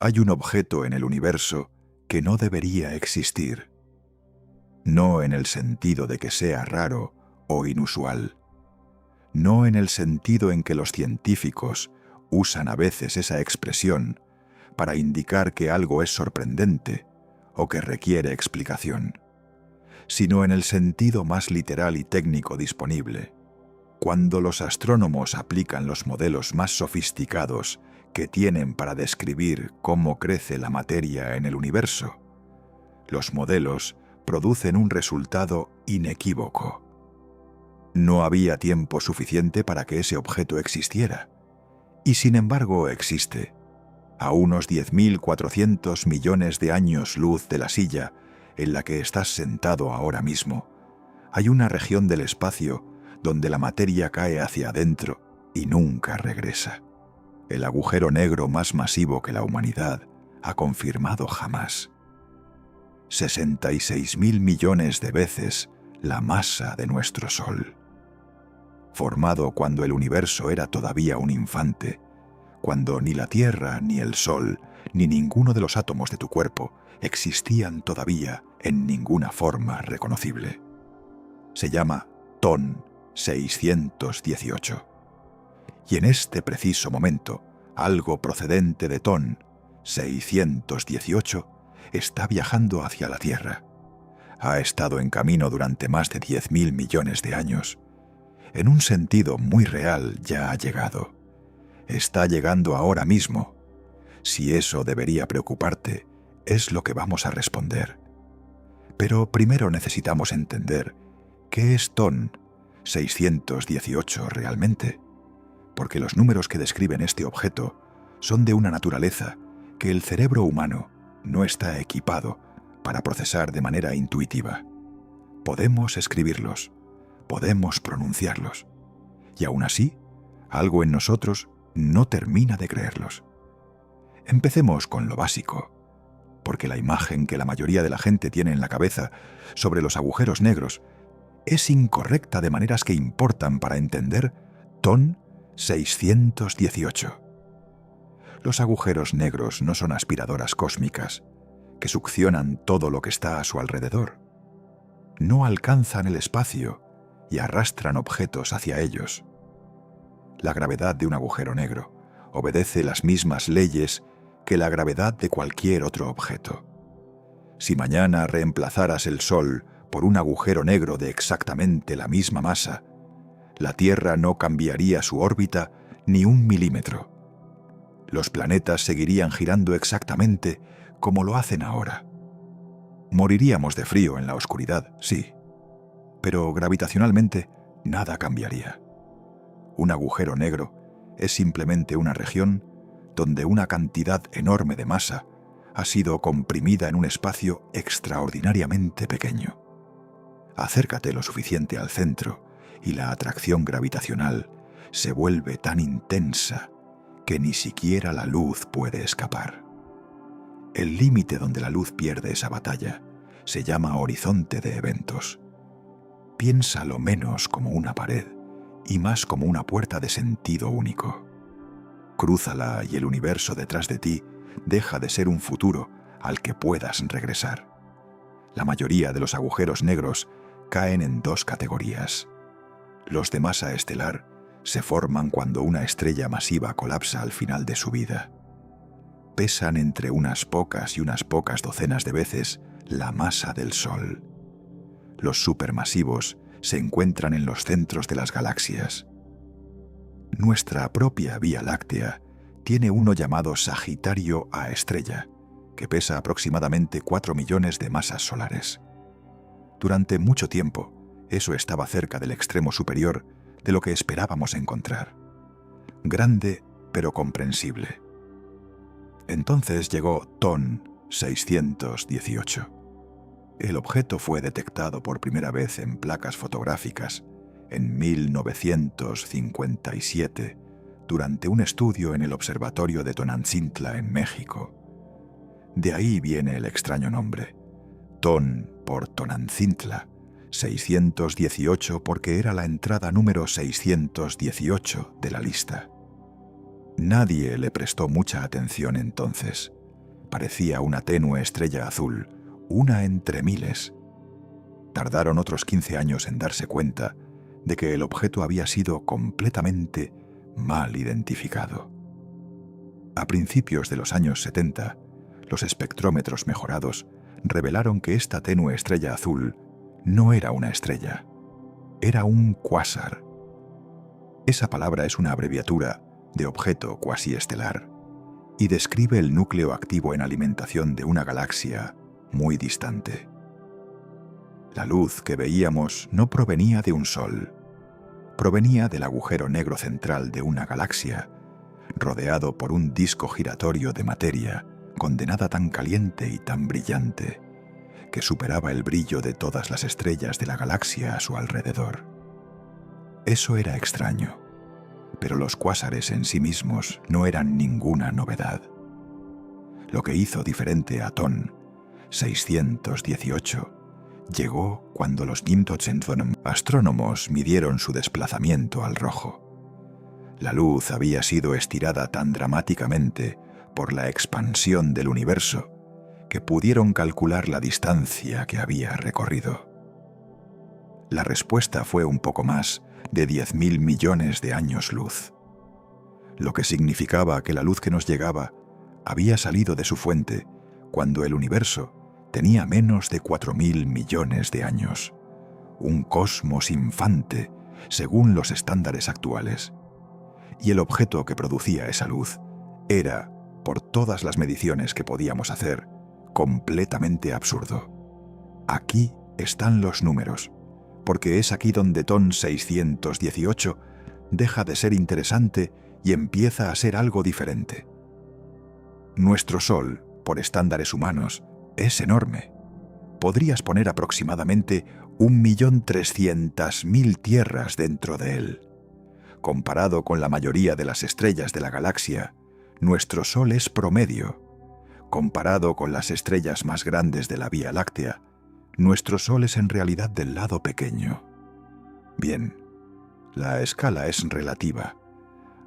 Hay un objeto en el universo que no debería existir. No en el sentido de que sea raro o inusual. No en el sentido en que los científicos usan a veces esa expresión para indicar que algo es sorprendente o que requiere explicación, sino en el sentido más literal y técnico disponible. Cuando los astrónomos aplican los modelos más sofisticados que tienen para describir cómo crece la materia en el universo, los modelos producen un resultado inequívoco. No había tiempo suficiente para que ese objeto existiera, y sin embargo existe. A unos 10.400 millones de años luz de la silla en la que estás sentado ahora mismo, hay una región del espacio donde la materia cae hacia adentro y nunca regresa. El agujero negro más masivo que la humanidad ha confirmado jamás. 66.000 millones de veces la masa de nuestro Sol. Formado cuando el universo era todavía un infante, cuando ni la Tierra, ni el Sol, ni ninguno de los átomos de tu cuerpo existían todavía en ninguna forma reconocible. Se llama TON 618. Y en este preciso momento, algo procedente de TON 618 está viajando hacia la Tierra. Ha estado en camino durante más de 10.000 millones de años. En un sentido muy real ya ha llegado. Está llegando ahora mismo. Si eso debería preocuparte, es lo que vamos a responder. Pero primero necesitamos entender qué es TON 618 realmente, porque los números que describen este objeto son de una naturaleza que el cerebro humano no está equipado para procesar de manera intuitiva. Podemos escribirlos, podemos pronunciarlos, y aún así, algo en nosotros no termina de creerlos. Empecemos con lo básico, porque la imagen que la mayoría de la gente tiene en la cabeza sobre los agujeros negros es incorrecta de maneras que importan para entender TON 618. Los agujeros negros no son aspiradoras cósmicas que succionan todo lo que está a su alrededor. No alcanzan el espacio y arrastran objetos hacia ellos. La gravedad de un agujero negro obedece las mismas leyes que la gravedad de cualquier otro objeto. Si mañana reemplazaras el Sol por un agujero negro de exactamente la misma masa, la Tierra no cambiaría su órbita ni 1 milímetro. Los planetas seguirían girando exactamente como lo hacen ahora. Moriríamos de frío en la oscuridad, sí, pero gravitacionalmente nada cambiaría. Un agujero negro es simplemente una región donde una cantidad enorme de masa ha sido comprimida en un espacio extraordinariamente pequeño. Acércate lo suficiente al centro y la atracción gravitacional se vuelve tan intensa que ni siquiera la luz puede escapar. El límite donde la luz pierde esa batalla se llama horizonte de eventos. Piénsalo menos como una pared y más como una puerta de sentido único. Crúzala y el universo detrás de ti deja de ser un futuro al que puedas regresar. La mayoría de los agujeros negros caen en 2 categorías. Los de masa estelar se forman cuando una estrella masiva colapsa al final de su vida. Pesan entre unas pocas y unas pocas docenas de veces la masa del Sol. Los supermasivos se encuentran en los centros de las galaxias. Nuestra propia Vía Láctea tiene uno llamado Sagitario A estrella, que pesa aproximadamente 4 millones de masas solares. Durante mucho tiempo, eso estaba cerca del extremo superior de lo que esperábamos encontrar. Grande, pero comprensible. Entonces llegó TON 618. El objeto fue detectado por primera vez en placas fotográficas en 1957 durante un estudio en el observatorio de Tonantzintla en México. De ahí viene el extraño nombre. TON por Tonantzintla, 618 porque era la entrada número 618 de la lista. Nadie le prestó mucha atención entonces, Parecía una tenue estrella azul, una entre miles. Tardaron otros 15 años en darse cuenta de que el objeto había sido completamente mal identificado. A principios de los años 70, los espectrómetros mejorados revelaron que esta tenue estrella azul no era una estrella, era un cuásar. Esa palabra es una abreviatura de objeto cuasiestelar y describe el núcleo activo en alimentación de una galaxia muy distante. La luz que veíamos no provenía de un sol, provenía del agujero negro central de una galaxia, rodeado por un disco giratorio de materia condenada tan caliente y tan brillante que superaba el brillo de todas las estrellas de la galaxia a su alrededor. Eso era extraño, pero los cuásares en sí mismos no eran ninguna novedad. Lo que hizo diferente a TON 618 llegó cuando los astrónomos midieron su desplazamiento al rojo. La luz había sido estirada tan dramáticamente por la expansión del universo que pudieron calcular la distancia que había recorrido. La respuesta fue un poco más de 10.000 millones de años luz, lo que significaba que la luz que nos llegaba había salido de su fuente cuando el universo tenía menos de 4.000 millones de años, un cosmos infante según los estándares actuales. Y el objeto que producía esa luz era, por todas las mediciones que podíamos hacer, completamente absurdo. Aquí están los números, porque es aquí donde TON 618 deja de ser interesante y empieza a ser algo diferente. Nuestro Sol, por estándares humanos, es enorme. Podrías poner aproximadamente 1.300.000 tierras dentro de él. Comparado con la mayoría de las estrellas de la galaxia, nuestro Sol es promedio. Comparado con las estrellas más grandes de la Vía Láctea, nuestro Sol es en realidad del lado pequeño. Bien, la escala es relativa.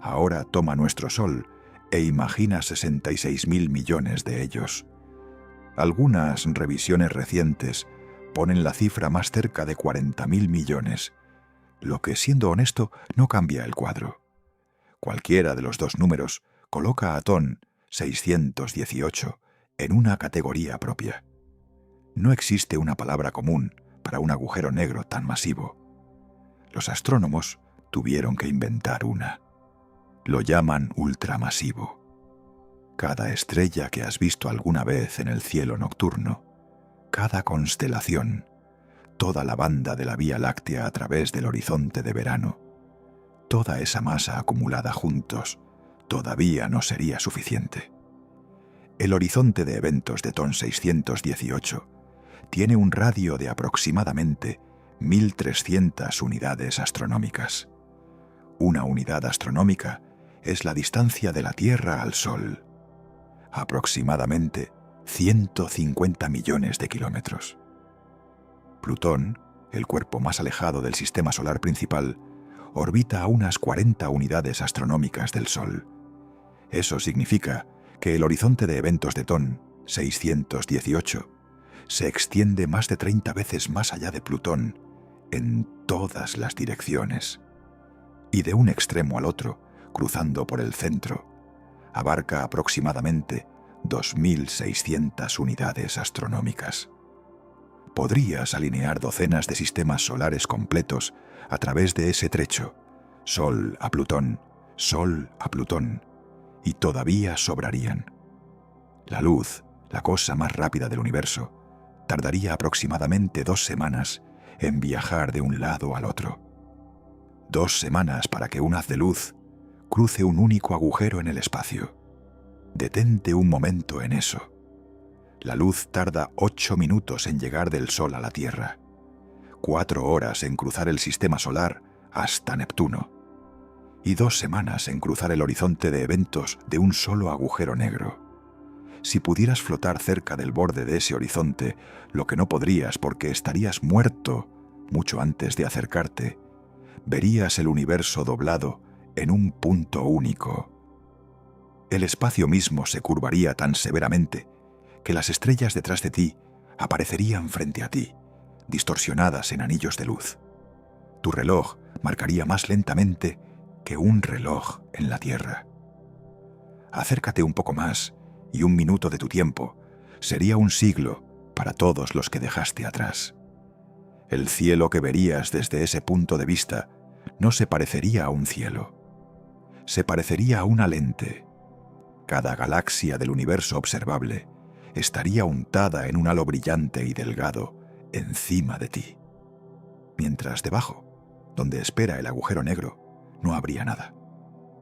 Ahora toma nuestro Sol e imagina 66.000 millones de ellos. Algunas revisiones recientes ponen la cifra más cerca de 40.000 millones, lo que, siendo honesto, no cambia el cuadro. Cualquiera de los dos números coloca a TON 618 en una categoría propia. No existe una palabra común para un agujero negro tan masivo. Los astrónomos tuvieron que inventar una. Lo llaman ultramasivo. Cada estrella que has visto alguna vez en el cielo nocturno, cada constelación, toda la banda de la Vía Láctea a través del horizonte de verano, toda esa masa acumulada juntos, todavía no sería suficiente. El horizonte de eventos de TON 618 tiene un radio de aproximadamente 1.300 unidades astronómicas. Una unidad astronómica es la distancia de la Tierra al Sol, aproximadamente 150 millones de kilómetros. Plutón, el cuerpo más alejado del sistema solar principal, orbita a unas 40 unidades astronómicas del Sol. Eso significa que el horizonte de eventos de TON 618 se extiende más de 30 veces más allá de Plutón en todas las direcciones. Y de un extremo al otro, cruzando por el centro, abarca aproximadamente 2.600 unidades astronómicas. Podrías alinear docenas de sistemas solares completos a través de ese trecho, Sol a Plutón, y todavía sobrarían. La luz, la cosa más rápida del universo, tardaría aproximadamente 2 semanas en viajar de un lado al otro. 2 semanas para que un haz de luz cruce un único agujero en el espacio. Detente un momento en eso. La luz tarda 8 minutos en llegar del Sol a la Tierra, 4 horas en cruzar el sistema solar hasta Neptuno, y 2 semanas en cruzar el horizonte de eventos de un solo agujero negro. Si pudieras flotar cerca del borde de ese horizonte, lo que no podrías porque estarías muerto mucho antes de acercarte, verías el universo doblado en un punto único. El espacio mismo se curvaría tan severamente que las estrellas detrás de ti aparecerían frente a ti, distorsionadas en anillos de luz. Tu reloj marcaría más lentamente que un reloj en la Tierra. Acércate un poco más y un minuto de tu tiempo sería un siglo para todos los que dejaste atrás. El cielo que verías desde ese punto de vista no se parecería a un cielo. Se parecería a una lente. Cada galaxia del universo observable estaría untada en un halo brillante y delgado encima de ti. Mientras debajo, donde espera el agujero negro, no habría nada.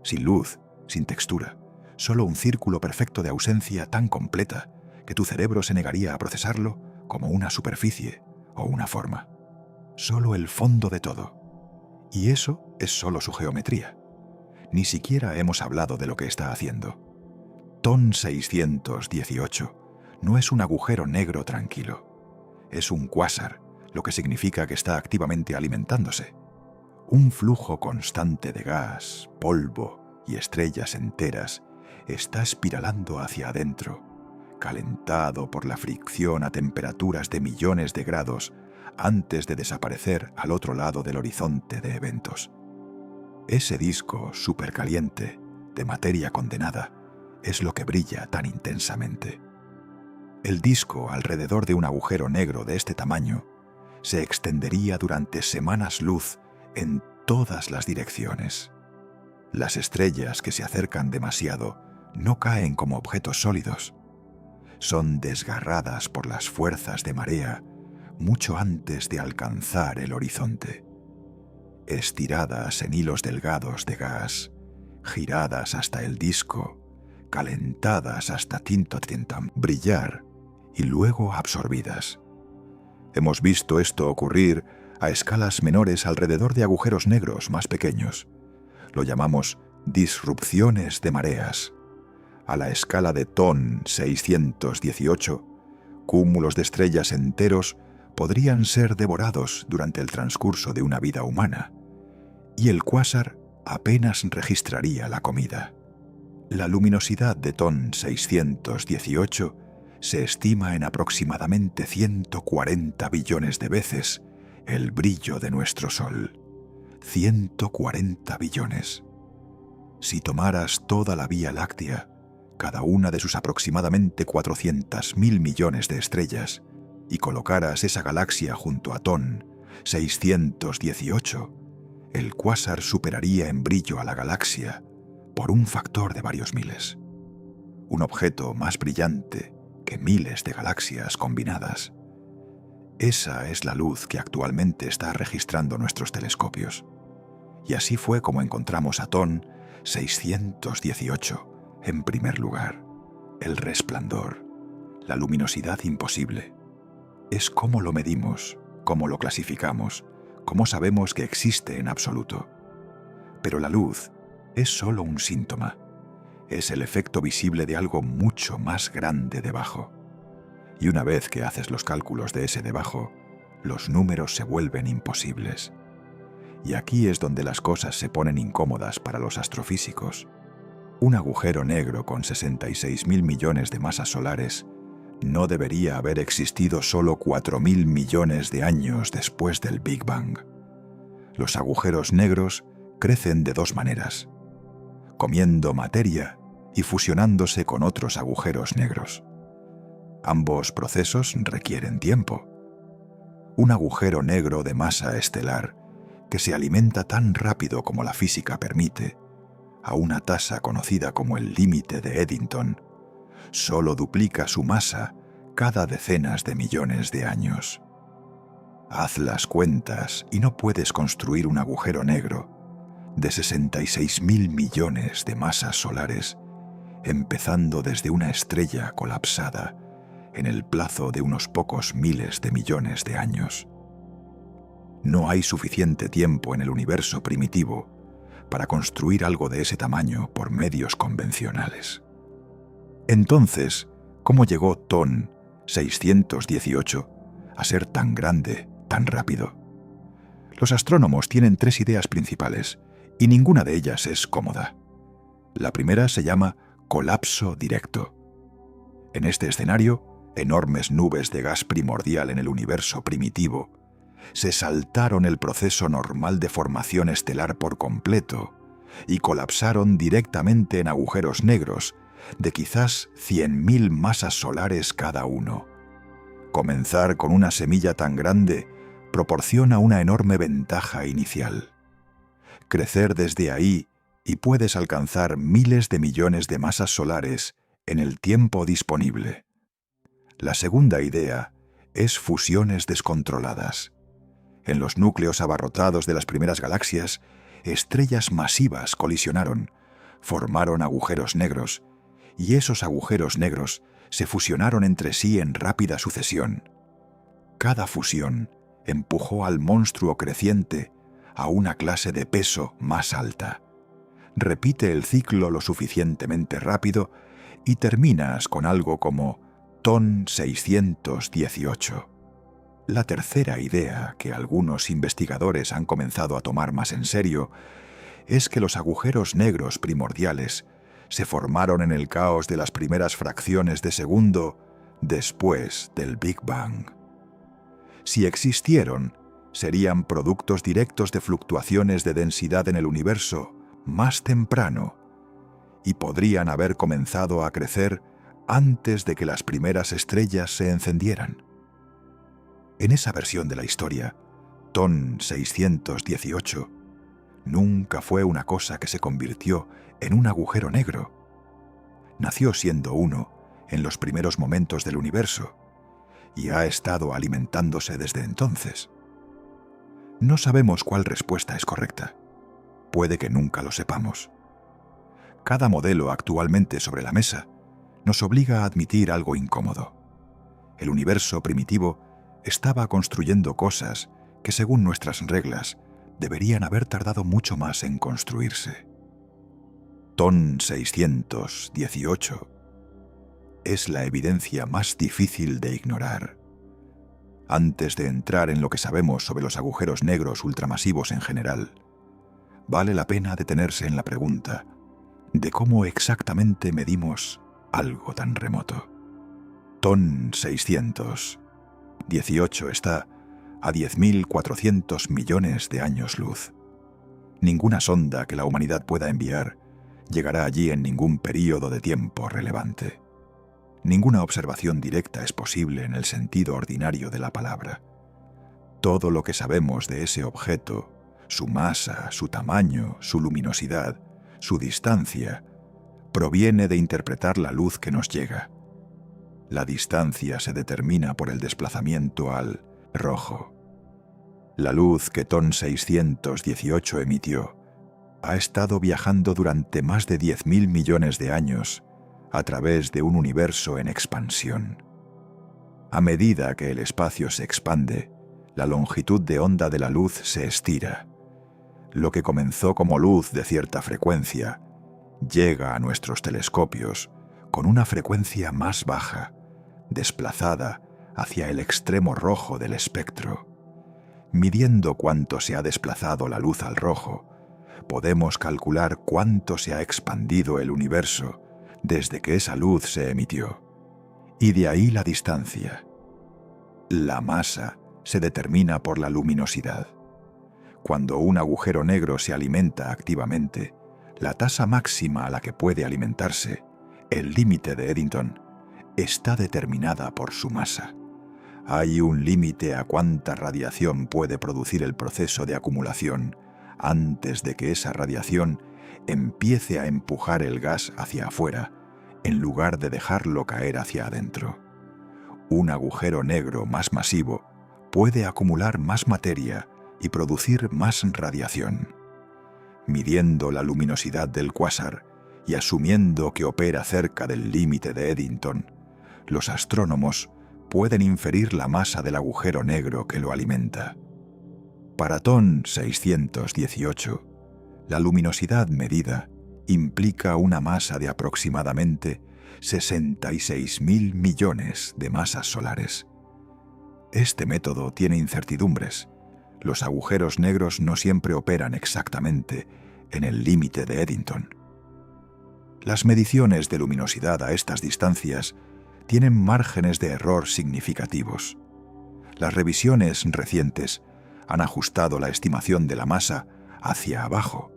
Sin luz, sin textura, solo un círculo perfecto de ausencia tan completa que tu cerebro se negaría a procesarlo como una superficie o una forma. Solo el fondo de todo. Y eso es solo su geometría. Ni siquiera hemos hablado de lo que está haciendo. TON 618 no es un agujero negro tranquilo. Es un cuásar, lo que significa que está activamente alimentándose. Un flujo constante de gas, polvo y estrellas enteras está espiralando hacia adentro, calentado por la fricción a temperaturas de millones de grados antes de desaparecer al otro lado del horizonte de eventos. Ese disco supercaliente, de materia condenada, es lo que brilla tan intensamente. El disco alrededor de un agujero negro de este tamaño se extendería durante semanas luz en todas las direcciones. Las estrellas que se acercan demasiado no caen como objetos sólidos. Son desgarradas por las fuerzas de marea mucho antes de alcanzar el horizonte. Estiradas en hilos delgados de gas, giradas hasta el disco, calentadas hasta tintam brillar y luego absorbidas. Hemos visto esto ocurrir a escalas menores alrededor de agujeros negros más pequeños. Lo llamamos disrupciones de mareas. A la escala de TON 618, cúmulos de estrellas enteros podrían ser devorados durante el transcurso de una vida humana, y el cuásar apenas registraría la comida. La luminosidad de TON 618 se estima en aproximadamente 140 billones de veces el brillo de nuestro Sol. 140 billones. Si tomaras toda la Vía Láctea, cada una de sus aproximadamente 400.000 millones de estrellas, y colocaras esa galaxia junto a TON 618, el cuásar superaría en brillo a la galaxia por un factor de varios miles. Un objeto más brillante que miles de galaxias combinadas. Esa es la luz que actualmente está registrando nuestros telescopios. Y así fue como encontramos a TON 618 en primer lugar. El resplandor, la luminosidad imposible. Es cómo lo medimos, cómo lo clasificamos, cómo sabemos que existe en absoluto. Pero la luz es solo un síntoma. Es el efecto visible de algo mucho más grande debajo. Y una vez que haces los cálculos de ese debajo, los números se vuelven imposibles. Y aquí es donde las cosas se ponen incómodas para los astrofísicos. Un agujero negro con 66.000 millones de masas solares no debería haber existido solo 4.000 millones de años después del Big Bang. Los agujeros negros crecen de dos maneras: comiendo materia y fusionándose con otros agujeros negros. Ambos procesos requieren tiempo. Un agujero negro de masa estelar que se alimenta tan rápido como la física permite, a una tasa conocida como el límite de Eddington, solo duplica su masa cada decenas de millones de años. Haz las cuentas y no puedes construir un agujero negro de 66.000 millones de masas solares, empezando desde una estrella colapsada en el plazo de unos pocos miles de millones de años. No hay suficiente tiempo en el universo primitivo para construir algo de ese tamaño por medios convencionales. Entonces, ¿cómo llegó TON 618 a ser tan grande, tan rápido? Los astrónomos tienen tres ideas principales, y ninguna de ellas es cómoda. La primera se llama colapso directo. En este escenario, enormes nubes de gas primordial en el universo primitivo, se saltaron el proceso normal de formación estelar por completo y colapsaron directamente en agujeros negros de quizás 100.000 masas solares cada uno. Comenzar con una semilla tan grande proporciona una enorme ventaja inicial. Crecer desde ahí y puedes alcanzar miles de millones de masas solares en el tiempo disponible. La segunda idea es fusiones descontroladas. En los núcleos abarrotados de las primeras galaxias, estrellas masivas colisionaron, formaron agujeros negros, y esos agujeros negros se fusionaron entre sí en rápida sucesión. Cada fusión empujó al monstruo creciente a una clase de peso más alta. Repite el ciclo lo suficientemente rápido y terminas con algo como TON 618. La tercera idea que algunos investigadores han comenzado a tomar más en serio es que los agujeros negros primordiales se formaron en el caos de las primeras fracciones de segundo después del Big Bang. Si existieron, serían productos directos de fluctuaciones de densidad en el universo más temprano y podrían haber comenzado a crecer antes de que las primeras estrellas se encendieran. En esa versión de la historia, TON 618 nunca fue una cosa que se convirtió en un agujero negro. Nació siendo uno en los primeros momentos del universo y ha estado alimentándose desde entonces. No sabemos cuál respuesta es correcta. Puede que nunca lo sepamos. Cada modelo actualmente sobre la mesa nos obliga a admitir algo incómodo. El universo primitivo estaba construyendo cosas que, según nuestras reglas, deberían haber tardado mucho más en construirse. TON 618 es la evidencia más difícil de ignorar. Antes de entrar en lo que sabemos sobre los agujeros negros ultramasivos en general, vale la pena detenerse en la pregunta de cómo exactamente medimos algo tan remoto. TON 618 está a 10.400 millones de años luz. Ninguna sonda que la humanidad pueda enviar llegará allí en ningún período de tiempo relevante. Ninguna observación directa es posible en el sentido ordinario de la palabra. Todo lo que sabemos de ese objeto, su masa, su tamaño, su luminosidad, su distancia, proviene de interpretar la luz que nos llega. La distancia se determina por el desplazamiento al rojo. La luz que TON 618 emitió ha estado viajando durante más de 10.000 millones de años a través de un universo en expansión. A medida que el espacio se expande, la longitud de onda de la luz se estira. Lo que comenzó como luz de cierta frecuencia llega a nuestros telescopios con una frecuencia más baja, desplazada hacia el extremo rojo del espectro. Midiendo cuánto se ha desplazado la luz al rojo, podemos calcular cuánto se ha expandido el universo desde que esa luz se emitió. Y de ahí la distancia. La masa se determina por la luminosidad. Cuando un agujero negro se alimenta activamente, la tasa máxima a la que puede alimentarse, el límite de Eddington, está determinada por su masa. Hay un límite a cuánta radiación puede producir el proceso de acumulación antes de que esa radiación empiece a empujar el gas hacia afuera, en lugar de dejarlo caer hacia adentro. Un agujero negro más masivo puede acumular más materia y producir más radiación. Midiendo la luminosidad del cuásar y asumiendo que opera cerca del límite de Eddington, los astrónomos pueden inferir la masa del agujero negro que lo alimenta. Para TON 618, la luminosidad medida implica una masa de aproximadamente 66.000 millones de masas solares. Este método tiene incertidumbres. Los agujeros negros no siempre operan exactamente en el límite de Eddington. Las mediciones de luminosidad a estas distancias tienen márgenes de error significativos. Las revisiones recientes han ajustado la estimación de la masa hacia abajo,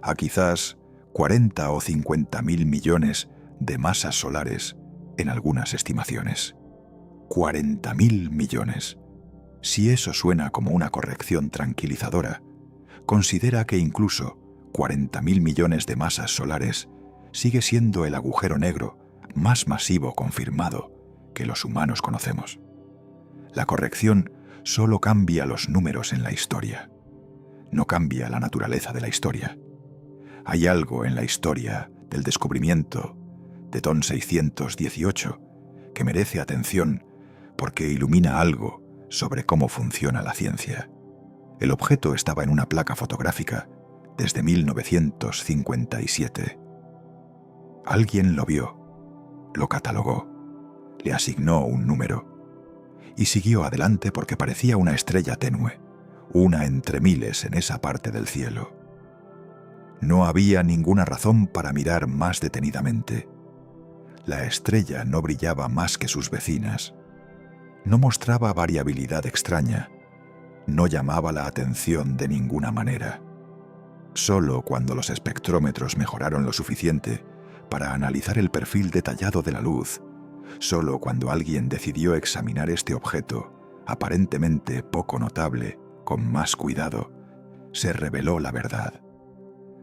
a quizás 40 o 50.000 millones de masas solares en algunas estimaciones. 40.000 millones. Si eso suena como una corrección tranquilizadora, considera que incluso 40.000 millones de masas solares sigue siendo el agujero negro más masivo confirmado que los humanos conocemos. La corrección solo cambia los números en la historia, no cambia la naturaleza de la historia. Hay algo en la historia del descubrimiento de TON 618 que merece atención porque ilumina algo sobre cómo funciona la ciencia. El objeto estaba en una placa fotográfica desde 1957. Alguien lo vio, lo catalogó, le asignó un número y siguió adelante porque parecía una estrella tenue, una entre miles en esa parte del cielo. No había ninguna razón para mirar más detenidamente. La estrella no brillaba más que sus vecinas. No mostraba variabilidad extraña. No llamaba la atención de ninguna manera. Solo cuando los espectrómetros mejoraron lo suficiente para analizar el perfil detallado de la luz, solo cuando alguien decidió examinar este objeto, aparentemente poco notable, con más cuidado, se reveló la verdad.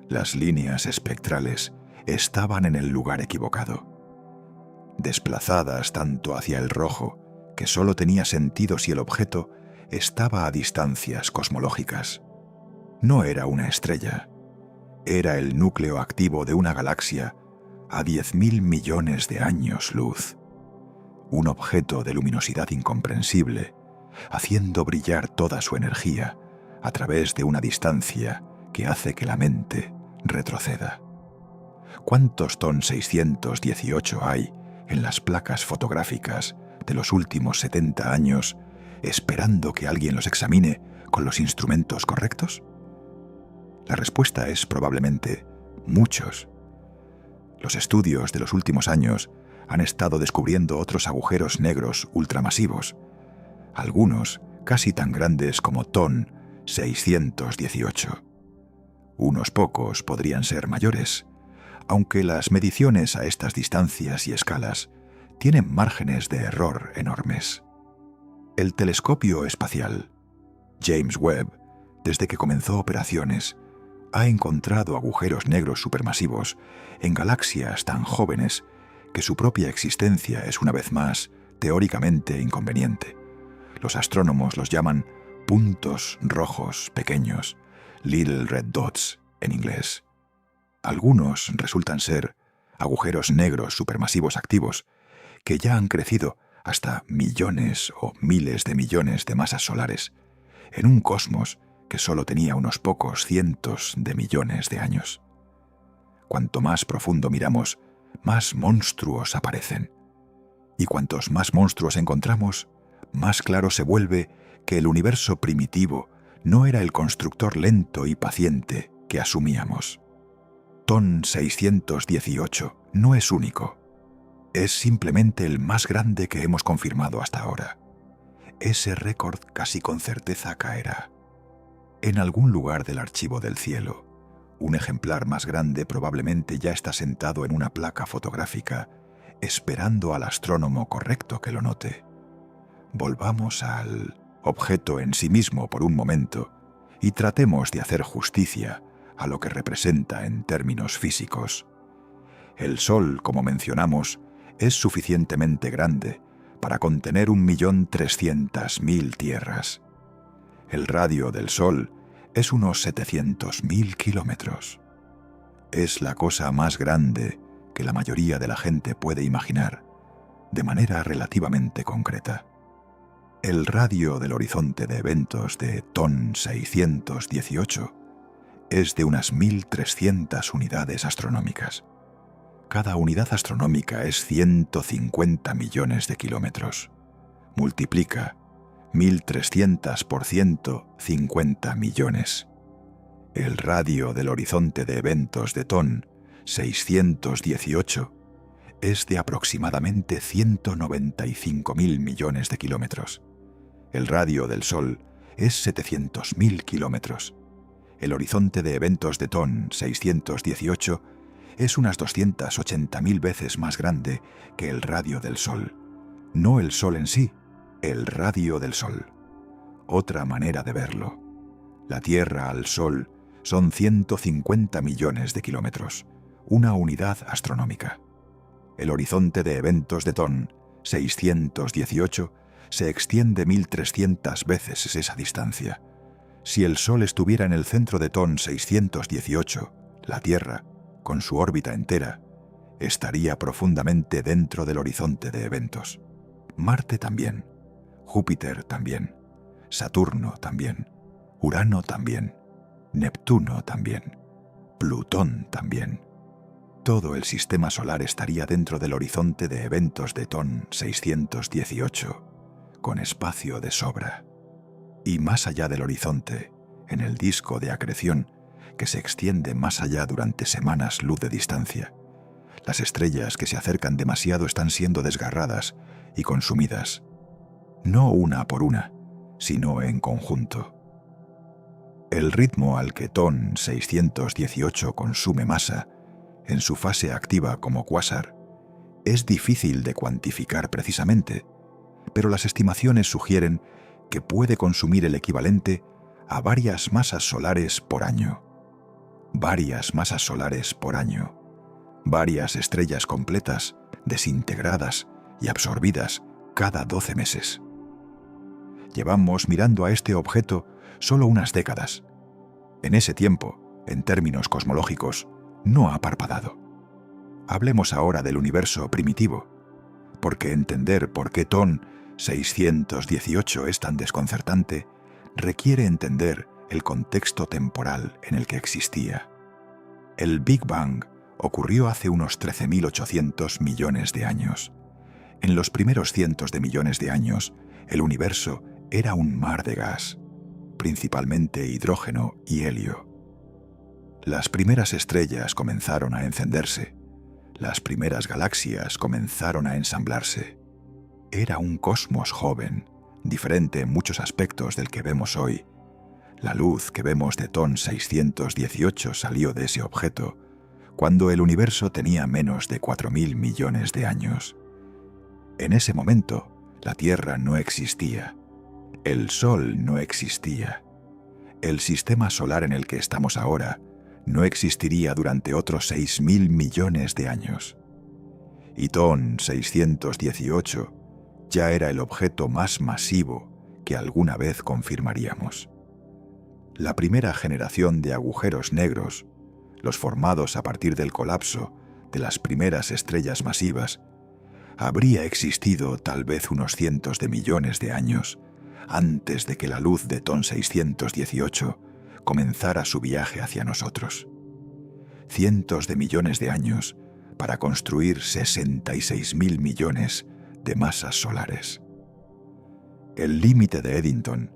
Las líneas espectrales estaban en el lugar equivocado, desplazadas tanto hacia el rojo que solo tenía sentido si el objeto estaba a distancias cosmológicas. No era una estrella, era el núcleo activo de una galaxia a 10.000 millones de años luz. Un objeto de luminosidad incomprensible, haciendo brillar toda su energía a través de una distancia que hace que la mente retroceda. ¿Cuántos TON 618 hay en las placas fotográficas de los últimos 70 años esperando que alguien los examine con los instrumentos correctos? La respuesta es probablemente muchos. Los estudios de los últimos años han estado descubriendo otros agujeros negros ultramasivos, algunos casi tan grandes como TON 618. Unos pocos podrían ser mayores, aunque las mediciones a estas distancias y escalas tienen márgenes de error enormes. El telescopio espacial James Webb, desde que comenzó operaciones, ha encontrado agujeros negros supermasivos en galaxias tan jóvenes que su propia existencia es una vez más teóricamente inconveniente. Los astrónomos los llaman puntos rojos pequeños, Little Red Dots en inglés. Algunos resultan ser agujeros negros supermasivos activos que ya han crecido hasta millones o miles de millones de masas solares en un cosmos que solo tenía unos pocos cientos de millones de años. Cuanto más profundo miramos, más monstruos aparecen. Y cuantos más monstruos encontramos, más claro se vuelve que el universo primitivo no era el constructor lento y paciente que asumíamos. TON 618 no es único. Es simplemente el más grande que hemos confirmado hasta ahora. Ese récord casi con certeza caerá. En algún lugar del archivo del cielo, un ejemplar más grande probablemente ya está sentado en una placa fotográfica, esperando al astrónomo correcto que lo note. Volvamos al objeto en sí mismo por un momento y tratemos de hacer justicia a lo que representa en términos físicos. El Sol, como mencionamos, es suficientemente grande para contener 1.300.000 tierras. El radio del Sol es unos 700.000 kilómetros. Es la cosa más grande que la mayoría de la gente puede imaginar, de manera relativamente concreta. El radio del horizonte de eventos de TON 618 es de unas 1.300 unidades astronómicas. Cada unidad astronómica es 150 millones de kilómetros. Multiplica 1.300 por 150 millones. El radio del horizonte de eventos de TON 618 es de aproximadamente 195.000 millones de kilómetros. El radio del Sol es 700.000 kilómetros. El horizonte de eventos de Thon 618 es unas 280.000 veces más grande que el radio del Sol. No el Sol en sí, el radio del Sol. Otra manera de verlo. La Tierra al Sol son 150 millones de kilómetros, una unidad astronómica. El horizonte de eventos de Thon 618 se extiende 1.300 veces esa distancia. Si el Sol estuviera en el centro de Thon 618, la Tierra, con su órbita entera, estaría profundamente dentro del horizonte de eventos. Marte también, Júpiter también, Saturno también, Urano también, Neptuno también, Plutón también. Todo el sistema solar estaría dentro del horizonte de eventos de Thon 618, con espacio de sobra. Y más allá del horizonte, en el disco de acreción, que se extiende más allá durante semanas luz de distancia, las estrellas que se acercan demasiado están siendo desgarradas y consumidas, no una por una, sino en conjunto. El ritmo al que Thon 618 consume masa, en su fase activa como cuásar, es difícil de cuantificar precisamente, pero las estimaciones sugieren que puede consumir el equivalente a varias masas solares por año. Varias masas solares por año. Varias estrellas completas, desintegradas y absorbidas cada 12 meses. Llevamos mirando a este objeto solo unas décadas. En ese tiempo, en términos cosmológicos, no ha parpadado. Hablemos ahora del universo primitivo, porque entender por qué Thon 618 es tan desconcertante requiere entender el contexto temporal en el que existía. El Big Bang ocurrió hace unos 13.800 millones de años. En los primeros cientos de millones de años, el universo era un mar de gas, principalmente hidrógeno y helio. Las primeras estrellas comenzaron a encenderse. Las primeras galaxias comenzaron a ensamblarse. Era un cosmos joven, diferente en muchos aspectos del que vemos hoy. La luz que vemos de Thon 618 salió de ese objeto cuando el universo tenía menos de 4.000 millones de años. En ese momento, la Tierra no existía. El Sol no existía. El sistema solar en el que estamos ahora no existiría durante otros 6.000 millones de años. Y Thon 618 ya era el objeto más masivo que alguna vez confirmaríamos. La primera generación de agujeros negros, los formados a partir del colapso de las primeras estrellas masivas, habría existido tal vez unos cientos de millones de años antes de que la luz de Thon 618 comenzara su viaje hacia nosotros. Cientos de millones de años para construir 66.000 millones de masas solares. El límite de Eddington,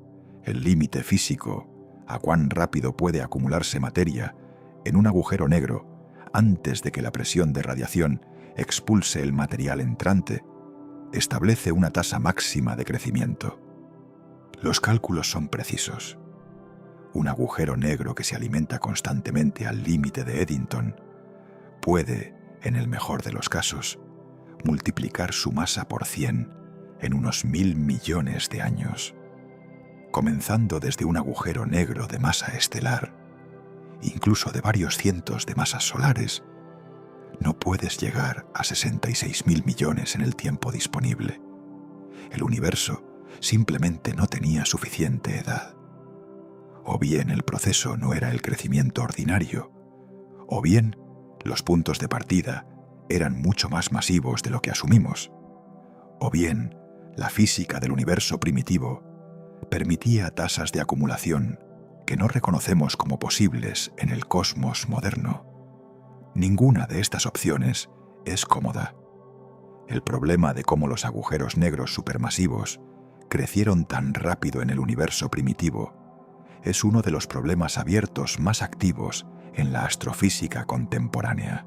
el límite físico a cuán rápido puede acumularse materia en un agujero negro antes de que la presión de radiación expulse el material entrante, establece una tasa máxima de crecimiento. Los cálculos son precisos. Un agujero negro que se alimenta constantemente al límite de Eddington puede, en el mejor de los casos, multiplicar su masa por 100 en unos 1.000 millones de años. Comenzando desde un agujero negro de masa estelar, incluso de varios cientos de masas solares, no puedes llegar a 66.000 millones en el tiempo disponible. El universo simplemente no tenía suficiente edad. O bien el proceso no era el crecimiento ordinario, o bien los puntos de partida eran mucho más masivos de lo que asumimos, o bien la física del universo primitivo permitía tasas de acumulación que no reconocemos como posibles en el cosmos moderno. Ninguna de estas opciones es cómoda. El problema de cómo los agujeros negros supermasivos crecieron tan rápido en el universo primitivo es uno de los problemas abiertos más activos en la astrofísica contemporánea.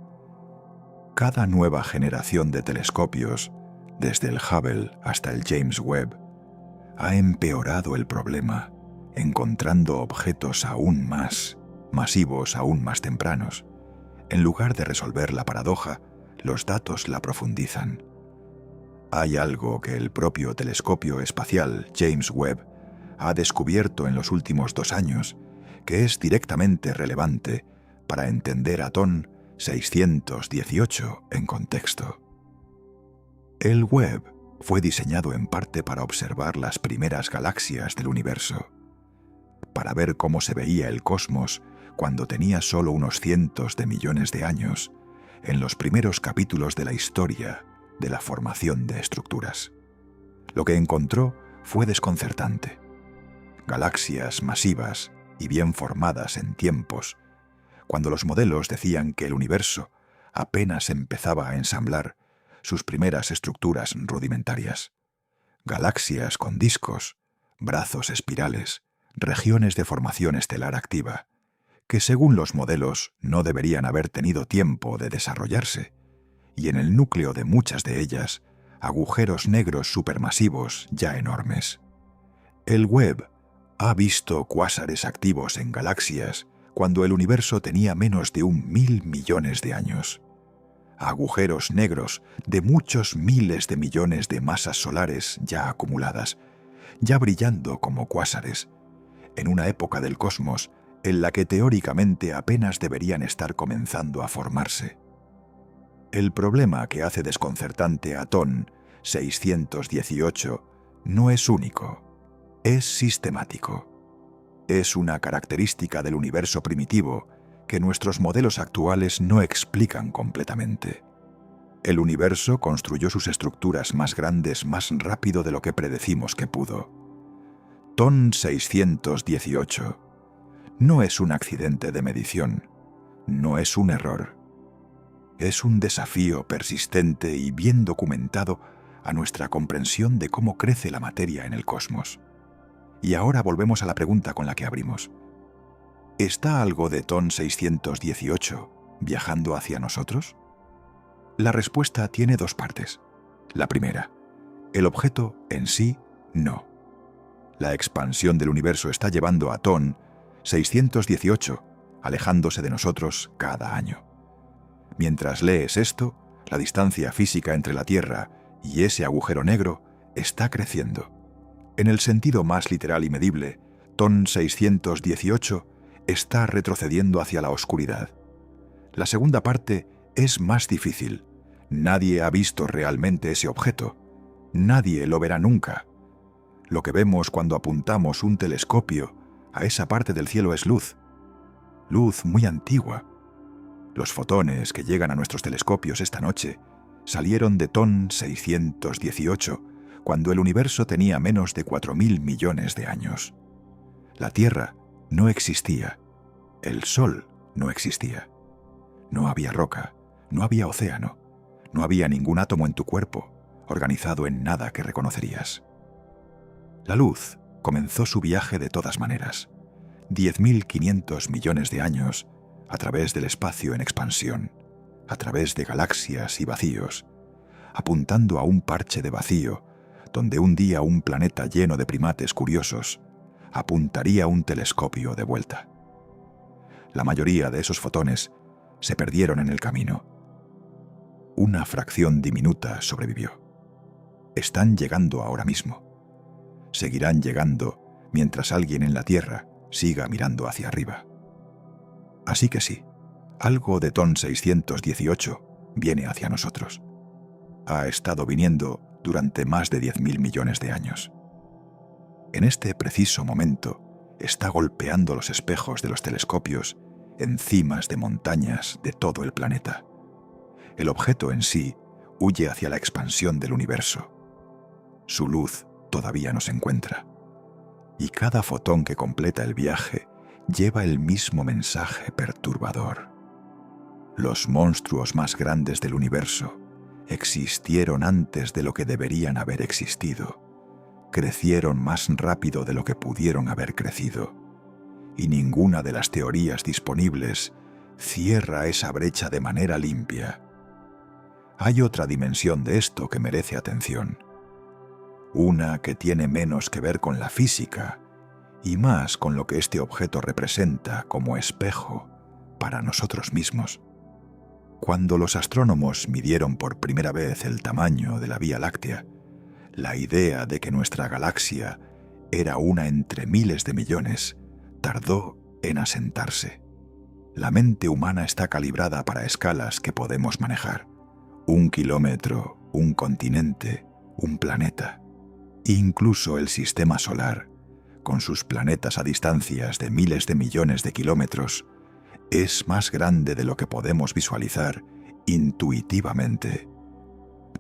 Cada nueva generación de telescopios, desde el Hubble hasta el James Webb, ha empeorado el problema, encontrando objetos aún más masivos, aún más tempranos. En lugar de resolver la paradoja, los datos la profundizan. Hay algo que el propio telescopio espacial James Webb ha descubierto en los últimos 2 años que es directamente relevante para entender a TON 618 en contexto. El Webb fue diseñado en parte para observar las primeras galaxias del universo, para ver cómo se veía el cosmos cuando tenía solo unos cientos de millones de años, en los primeros capítulos de la historia de la formación de estructuras. Lo que encontró fue desconcertante. Galaxias masivas y bien formadas en tiempos, cuando los modelos decían que el universo apenas empezaba a ensamblar sus primeras estructuras rudimentarias. Galaxias con discos, brazos espirales, regiones de formación estelar activa, que según los modelos no deberían haber tenido tiempo de desarrollarse, y en el núcleo de muchas de ellas, agujeros negros supermasivos ya enormes. El Webb ha visto cuásares activos en galaxias cuando el universo tenía menos de 1.000 millones de años. Agujeros negros de muchos miles de millones de masas solares ya acumuladas, ya brillando como cuásares, en una época del cosmos en la que teóricamente apenas deberían estar comenzando a formarse. El problema que hace desconcertante a TON 618 no es único, es sistemático. Es una característica del universo primitivo que nuestros modelos actuales no explican completamente. El universo construyó sus estructuras más grandes más rápido de lo que predecimos que pudo. TON 618 no es un accidente de medición, no es un error. Es un desafío persistente y bien documentado a nuestra comprensión de cómo crece la materia en el cosmos. Y ahora volvemos a la pregunta con la que abrimos. ¿Está algo de TON 618 viajando hacia nosotros? La respuesta tiene 2 partes. La primera, el objeto en sí no. La expansión del universo está llevando a TON 618 alejándose de nosotros cada año. Mientras lees esto, la distancia física entre la Tierra y ese agujero negro está creciendo. En el sentido más literal y medible, TON 618 está retrocediendo hacia la oscuridad. La segunda parte es más difícil. Nadie ha visto realmente ese objeto. Nadie lo verá nunca. Lo que vemos cuando apuntamos un telescopio a esa parte del cielo es luz. Luz muy antigua. Los fotones que llegan a nuestros telescopios esta noche salieron de TON 618, cuando el universo tenía menos de 4.000 millones de años. La Tierra no existía. El Sol no existía. No había roca, no había océano, no había ningún átomo en tu cuerpo, organizado en nada que reconocerías. La luz comenzó su viaje de todas maneras, 10.500 millones de años, a través del espacio en expansión, a través de galaxias y vacíos, apuntando a un parche de vacío, donde un día un planeta lleno de primates curiosos apuntaría un telescopio de vuelta. La mayoría de esos fotones se perdieron en el camino. Una fracción diminuta sobrevivió. Están llegando ahora mismo. Seguirán llegando mientras alguien en la Tierra siga mirando hacia arriba. Así que sí, algo de TON 618 viene hacia nosotros. Ha estado viniendo durante más de 10.000 millones de años. En este preciso momento está golpeando los espejos de los telescopios en cimas de montañas de todo el planeta. El objeto en sí huye hacia la expansión del universo. Su luz todavía nos encuentra. Y cada fotón que completa el viaje lleva el mismo mensaje perturbador. Los monstruos más grandes del universo existieron antes de lo que deberían haber existido. Crecieron más rápido de lo que pudieron haber crecido. Y ninguna de las teorías disponibles cierra esa brecha de manera limpia. Hay otra dimensión de esto que merece atención. Una que tiene menos que ver con la física y más con lo que este objeto representa como espejo para nosotros mismos. Cuando los astrónomos midieron por primera vez el tamaño de la Vía Láctea, la idea de que nuestra galaxia era una entre miles de millones tardó en asentarse. La mente humana está calibrada para escalas que podemos manejar. 1 kilómetro, un continente, un planeta. Incluso el sistema solar, con sus planetas a distancias de miles de millones de kilómetros, es más grande de lo que podemos visualizar intuitivamente.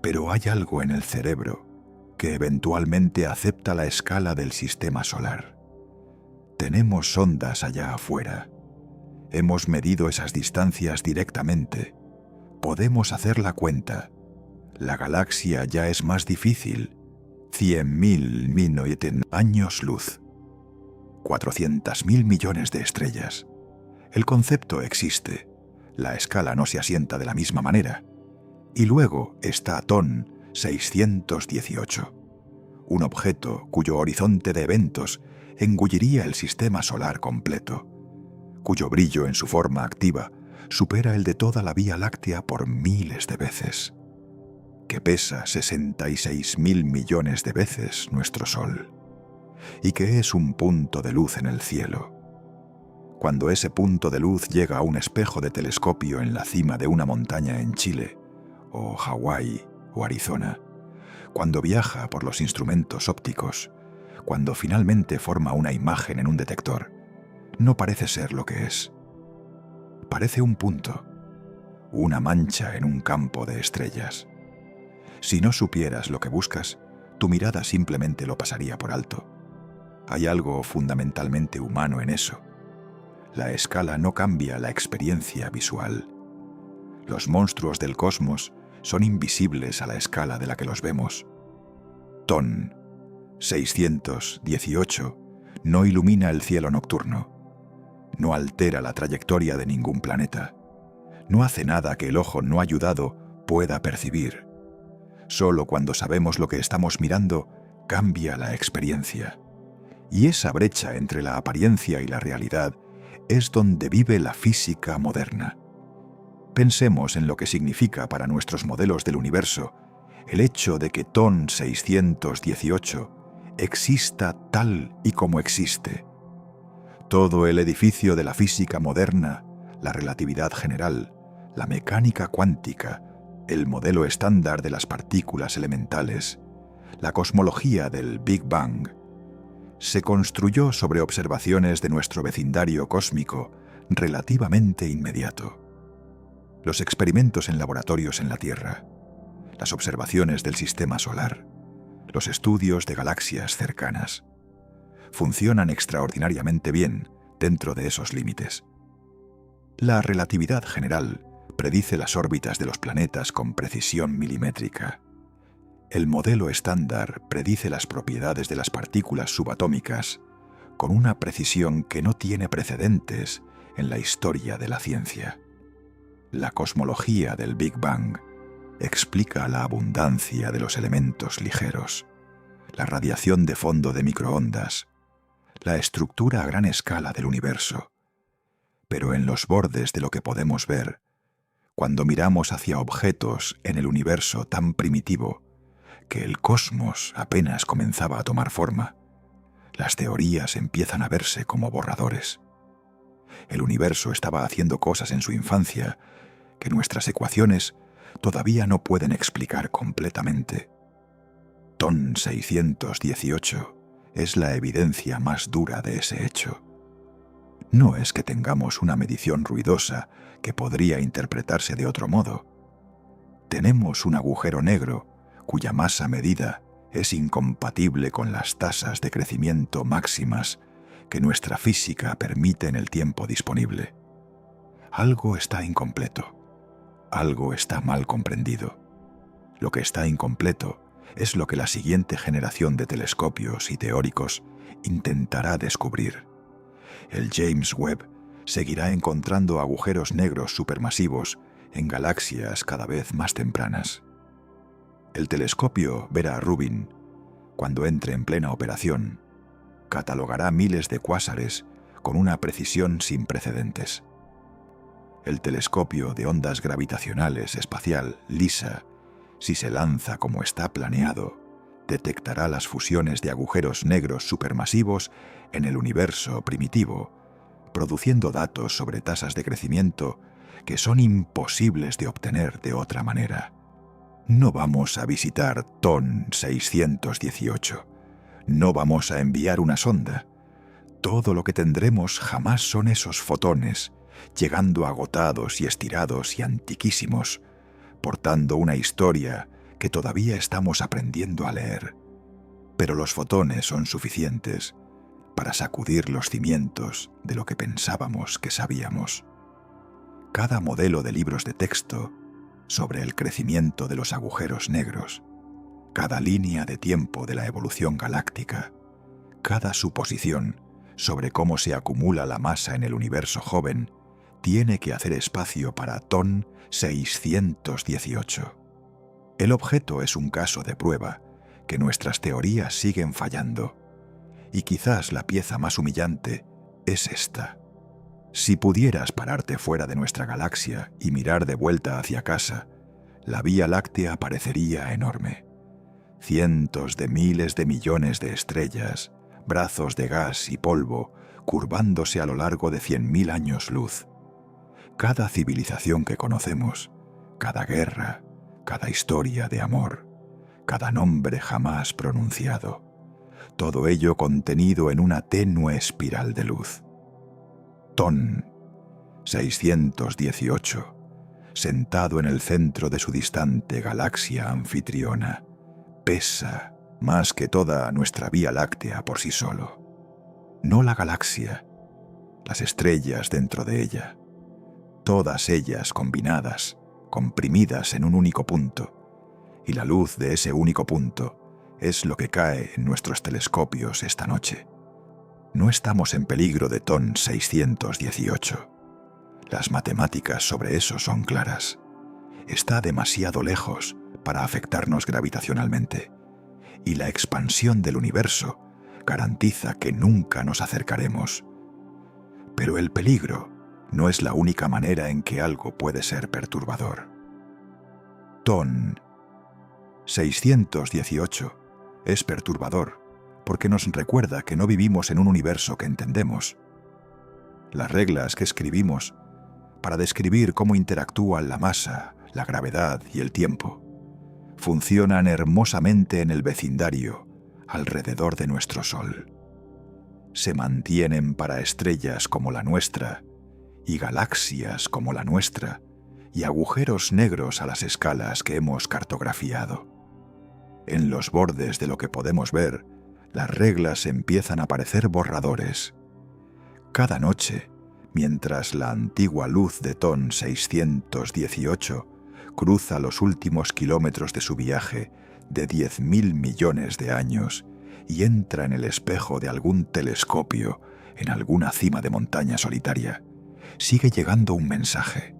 Pero hay algo en el cerebro que eventualmente acepta la escala del sistema solar. Tenemos sondas allá afuera. Hemos medido esas distancias directamente. Podemos hacer la cuenta. La galaxia ya es más difícil. 100.000 años luz. 400.000 millones de estrellas. El concepto existe. La escala no se asienta de la misma manera. Y luego está TON 618, un objeto cuyo horizonte de eventos engulliría el sistema solar completo, cuyo brillo en su forma activa supera el de toda la Vía Láctea por miles de veces, que pesa 66.000 millones de veces nuestro Sol, y que es un punto de luz en el cielo. Cuando ese punto de luz llega a un espejo de telescopio en la cima de una montaña en Chile, o Hawái, o Arizona, cuando viaja por los instrumentos ópticos, cuando finalmente forma una imagen en un detector, no parece ser lo que es. Parece un punto, una mancha en un campo de estrellas. Si no supieras lo que buscas, tu mirada simplemente lo pasaría por alto. Hay algo fundamentalmente humano en eso. La escala no cambia la experiencia visual. Los monstruos del cosmos son invisibles a la escala de la que los vemos. TON 618 no ilumina el cielo nocturno, no altera la trayectoria de ningún planeta, no hace nada que el ojo no ayudado pueda percibir. Solo cuando sabemos lo que estamos mirando, cambia la experiencia. Y esa brecha entre la apariencia y la realidad es donde vive la física moderna. Pensemos en lo que significa para nuestros modelos del universo el hecho de que TON 618 exista tal y como existe. Todo el edificio de la física moderna, la relatividad general, la mecánica cuántica, el modelo estándar de las partículas elementales, la cosmología del Big Bang, se construyó sobre observaciones de nuestro vecindario cósmico relativamente inmediato. Los experimentos en laboratorios en la Tierra, las observaciones del sistema solar, los estudios de galaxias cercanas, funcionan extraordinariamente bien dentro de esos límites. La relatividad general predice las órbitas de los planetas con precisión milimétrica. El modelo estándar predice las propiedades de las partículas subatómicas con una precisión que no tiene precedentes en la historia de la ciencia. La cosmología del Big Bang explica la abundancia de los elementos ligeros, la radiación de fondo de microondas, la estructura a gran escala del universo. Pero en los bordes de lo que podemos ver, cuando miramos hacia objetos en el universo tan primitivo que el cosmos apenas comenzaba a tomar forma, las teorías empiezan a verse como borradores. El universo estaba haciendo cosas en su infancia que nuestras ecuaciones todavía no pueden explicar completamente. TON 618 es la evidencia más dura de ese hecho. No es que tengamos una medición ruidosa que podría interpretarse de otro modo. Tenemos un agujero negro cuya masa medida es incompatible con las tasas de crecimiento máximas que nuestra física permite en el tiempo disponible. Algo está incompleto. Algo está mal comprendido. Lo que está incompleto es lo que la siguiente generación de telescopios y teóricos intentará descubrir. El James Webb seguirá encontrando agujeros negros supermasivos en galaxias cada vez más tempranas. El telescopio Vera Rubin, cuando entre en plena operación, catalogará miles de cuásares con una precisión sin precedentes. El telescopio de ondas gravitacionales espacial LISA, si se lanza como está planeado, detectará las fusiones de agujeros negros supermasivos en el universo primitivo, produciendo datos sobre tasas de crecimiento que son imposibles de obtener de otra manera. No vamos a visitar TON 618. No vamos a enviar una sonda. Todo lo que tendremos jamás son esos fotones, llegando agotados y estirados y antiquísimos, portando una historia que todavía estamos aprendiendo a leer. Pero los fotones son suficientes para sacudir los cimientos de lo que pensábamos que sabíamos. Cada modelo de libros de texto sobre el crecimiento de los agujeros negros, cada línea de tiempo de la evolución galáctica, cada suposición sobre cómo se acumula la masa en el universo joven, tiene que hacer espacio para TON 618. El objeto es un caso de prueba que nuestras teorías siguen fallando, y quizás la pieza más humillante es esta. Si pudieras pararte fuera de nuestra galaxia y mirar de vuelta hacia casa, la Vía Láctea parecería enorme. Cientos de miles de millones de estrellas, brazos de gas y polvo, curvándose a lo largo de 100.000 años luz. Cada civilización que conocemos, cada guerra, cada historia de amor, cada nombre jamás pronunciado, todo ello contenido en una tenue espiral de luz. TON 618, sentado en el centro de su distante galaxia anfitriona, pesa más que toda nuestra Vía Láctea por sí solo. No la galaxia, las estrellas dentro de ella, todas ellas combinadas, comprimidas en un único punto, y la luz de ese único punto es lo que cae en nuestros telescopios esta noche. No estamos en peligro de TON 618. Las matemáticas sobre eso son claras. Está demasiado lejos para afectarnos gravitacionalmente, y la expansión del universo garantiza que nunca nos acercaremos. Pero el peligro no es la única manera en que algo puede ser perturbador. TON 618 es perturbador porque nos recuerda que no vivimos en un universo que entendemos. Las reglas que escribimos para describir cómo interactúan la masa, la gravedad y el tiempo funcionan hermosamente en el vecindario alrededor de nuestro Sol. Se mantienen para estrellas como la nuestra y galaxias como la nuestra y agujeros negros a las escalas que hemos cartografiado. En los bordes de lo que podemos ver, las reglas empiezan a parecer borradores. Cada noche, mientras la antigua luz de TON 618 cruza los últimos kilómetros de su viaje de 10.000 millones de años y entra en el espejo de algún telescopio en alguna cima de montaña solitaria, sigue llegando un mensaje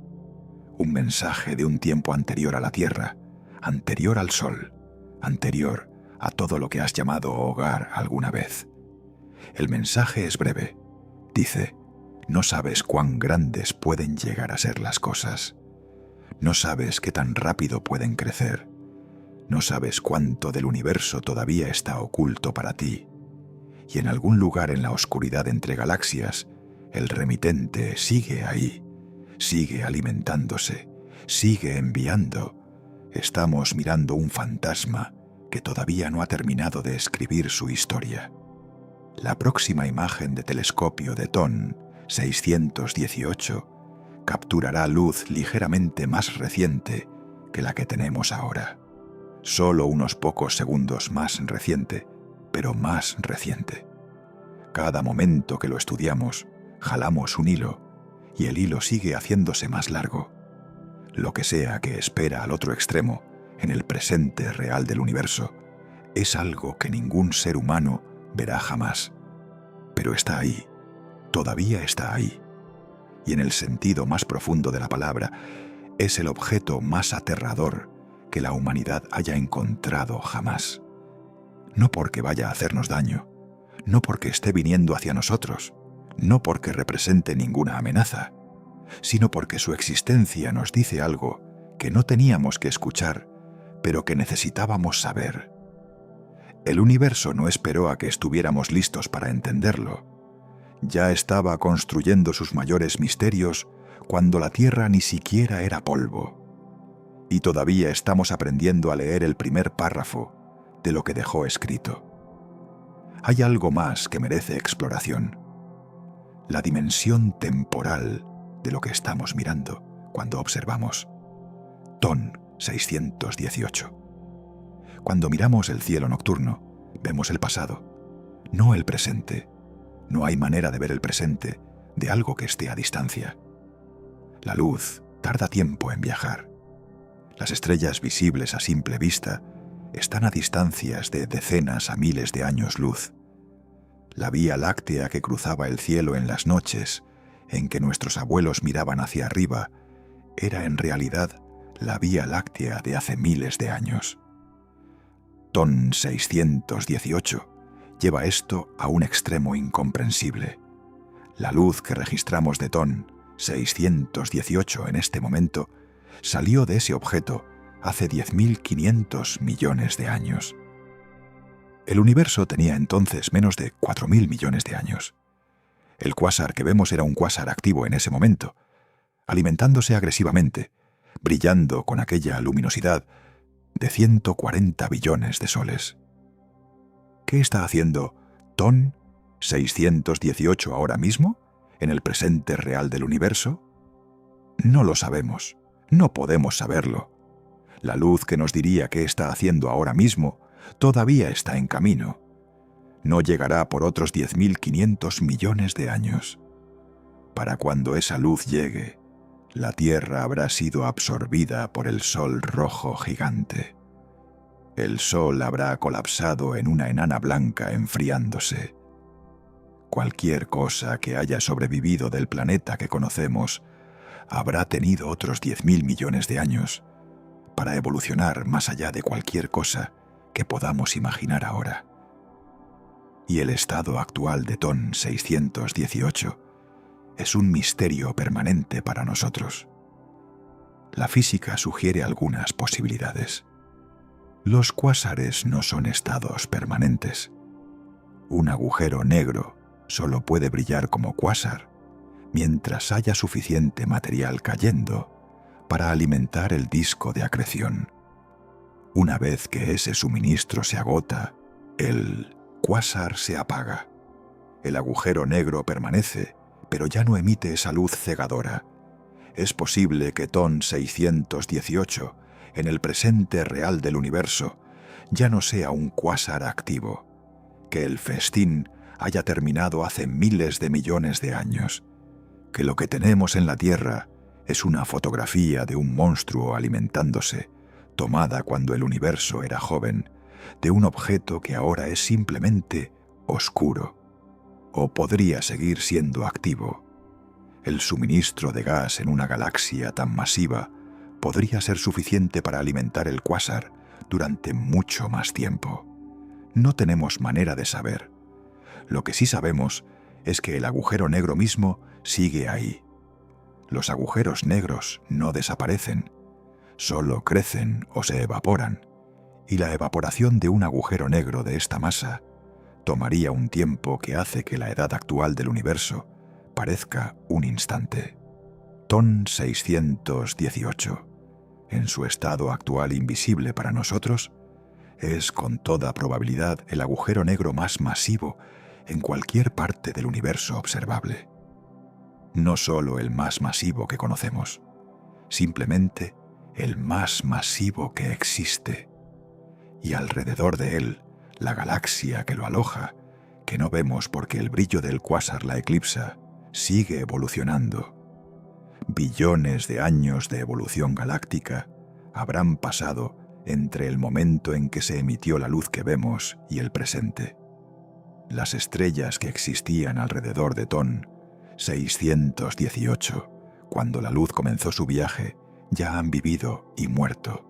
de un tiempo anterior a la Tierra, anterior al Sol, anterior a todo lo que has llamado hogar alguna vez. El mensaje es breve. Dice: no sabes cuán grandes pueden llegar a ser las cosas. No sabes qué tan rápido pueden crecer. No sabes cuánto del universo todavía está oculto para ti. Y en algún lugar en la oscuridad entre galaxias, el remitente sigue ahí, sigue alimentándose, sigue enviando. Estamos mirando un fantasma que todavía no ha terminado de escribir su historia. La próxima imagen de telescopio de TON 618 capturará luz ligeramente más reciente que la que tenemos ahora. Solo unos pocos segundos más reciente, pero más reciente. Cada momento que lo estudiamos, jalamos un hilo y el hilo sigue haciéndose más largo. Lo que sea que espera al otro extremo, en el presente real del universo, es algo que ningún ser humano verá jamás. Pero está ahí, todavía está ahí. Y en el sentido más profundo de la palabra, Es el objeto más aterrador que la humanidad haya encontrado jamás. No porque vaya a hacernos daño, no porque esté viniendo hacia nosotros, no porque represente ninguna amenaza, sino porque su existencia nos dice algo que no teníamos que escuchar, pero que necesitábamos saber. El universo no esperó a que estuviéramos listos para entenderlo. Ya estaba construyendo sus mayores misterios cuando la Tierra ni siquiera era polvo. Y todavía estamos aprendiendo a leer el primer párrafo de lo que dejó escrito. Hay algo más que merece exploración: la dimensión temporal de lo que estamos mirando cuando observamos. TON 618. Cuando miramos el cielo nocturno, vemos el pasado, no el presente. No hay manera de ver el presente de algo que esté a distancia. La luz tarda tiempo en viajar. Las estrellas visibles a simple vista están a distancias de decenas a miles de años luz. La Vía Láctea que cruzaba el cielo en las noches en que nuestros abuelos miraban hacia arriba era en realidad la Vía Láctea de hace miles de años. TON 618 lleva esto a un extremo incomprensible. La luz que registramos de TON 618 en este momento salió de ese objeto hace 10.500 millones de años. El universo tenía entonces menos de 4.000 millones de años. El cuásar que vemos era un cuásar activo en ese momento, alimentándose agresivamente, brillando con aquella luminosidad de 140 billones de soles. ¿Qué está haciendo TON 618 ahora mismo, en el presente real del universo? No lo sabemos, no podemos saberlo. La luz que nos diría qué está haciendo ahora mismo todavía está en camino. No llegará por otros 10.500 millones de años. Para cuando esa luz llegue, la Tierra habrá sido absorbida por el Sol rojo gigante. El Sol habrá colapsado en una enana blanca enfriándose. Cualquier cosa que haya sobrevivido del planeta que conocemos habrá tenido otros 10.000 millones de años para evolucionar más allá de cualquier cosa que podamos imaginar ahora. Y el estado actual de TON 618 es un misterio permanente para nosotros. La física sugiere algunas posibilidades. Los cuásares no son estados permanentes. Un agujero negro solo puede brillar como cuásar mientras haya suficiente material cayendo para alimentar el disco de acreción. Una vez que ese suministro se agota, el cuásar se apaga. El agujero negro permanece, pero ya no emite esa luz cegadora. Es posible que TON 618, en el presente real del universo, ya no sea un cuásar activo, que el festín haya terminado hace miles de millones de años, que lo que tenemos en la Tierra es una fotografía de un monstruo alimentándose, tomada cuando el universo era joven, de un objeto que ahora es simplemente oscuro, o podría seguir siendo activo. El suministro de gas en una galaxia tan masiva podría ser suficiente para alimentar el cuásar durante mucho más tiempo. No tenemos manera de saber. Lo que sí sabemos es que el agujero negro mismo sigue ahí. Los agujeros negros no desaparecen, solo crecen o se evaporan, y la evaporación de un agujero negro de esta masa tomaría un tiempo que hace que la edad actual del universo parezca un instante. TON 618, en su estado actual invisible para nosotros, es con toda probabilidad el agujero negro más masivo en cualquier parte del universo observable. No solo el más masivo que conocemos, simplemente el más masivo que existe. Y alrededor de él, la galaxia que lo aloja, que no vemos porque el brillo del cuásar la eclipsa, sigue evolucionando. Billones de años de evolución galáctica habrán pasado entre el momento en que se emitió la luz que vemos y el presente. Las estrellas que existían alrededor de TON 618, cuando la luz comenzó su viaje, ya han vivido y muerto.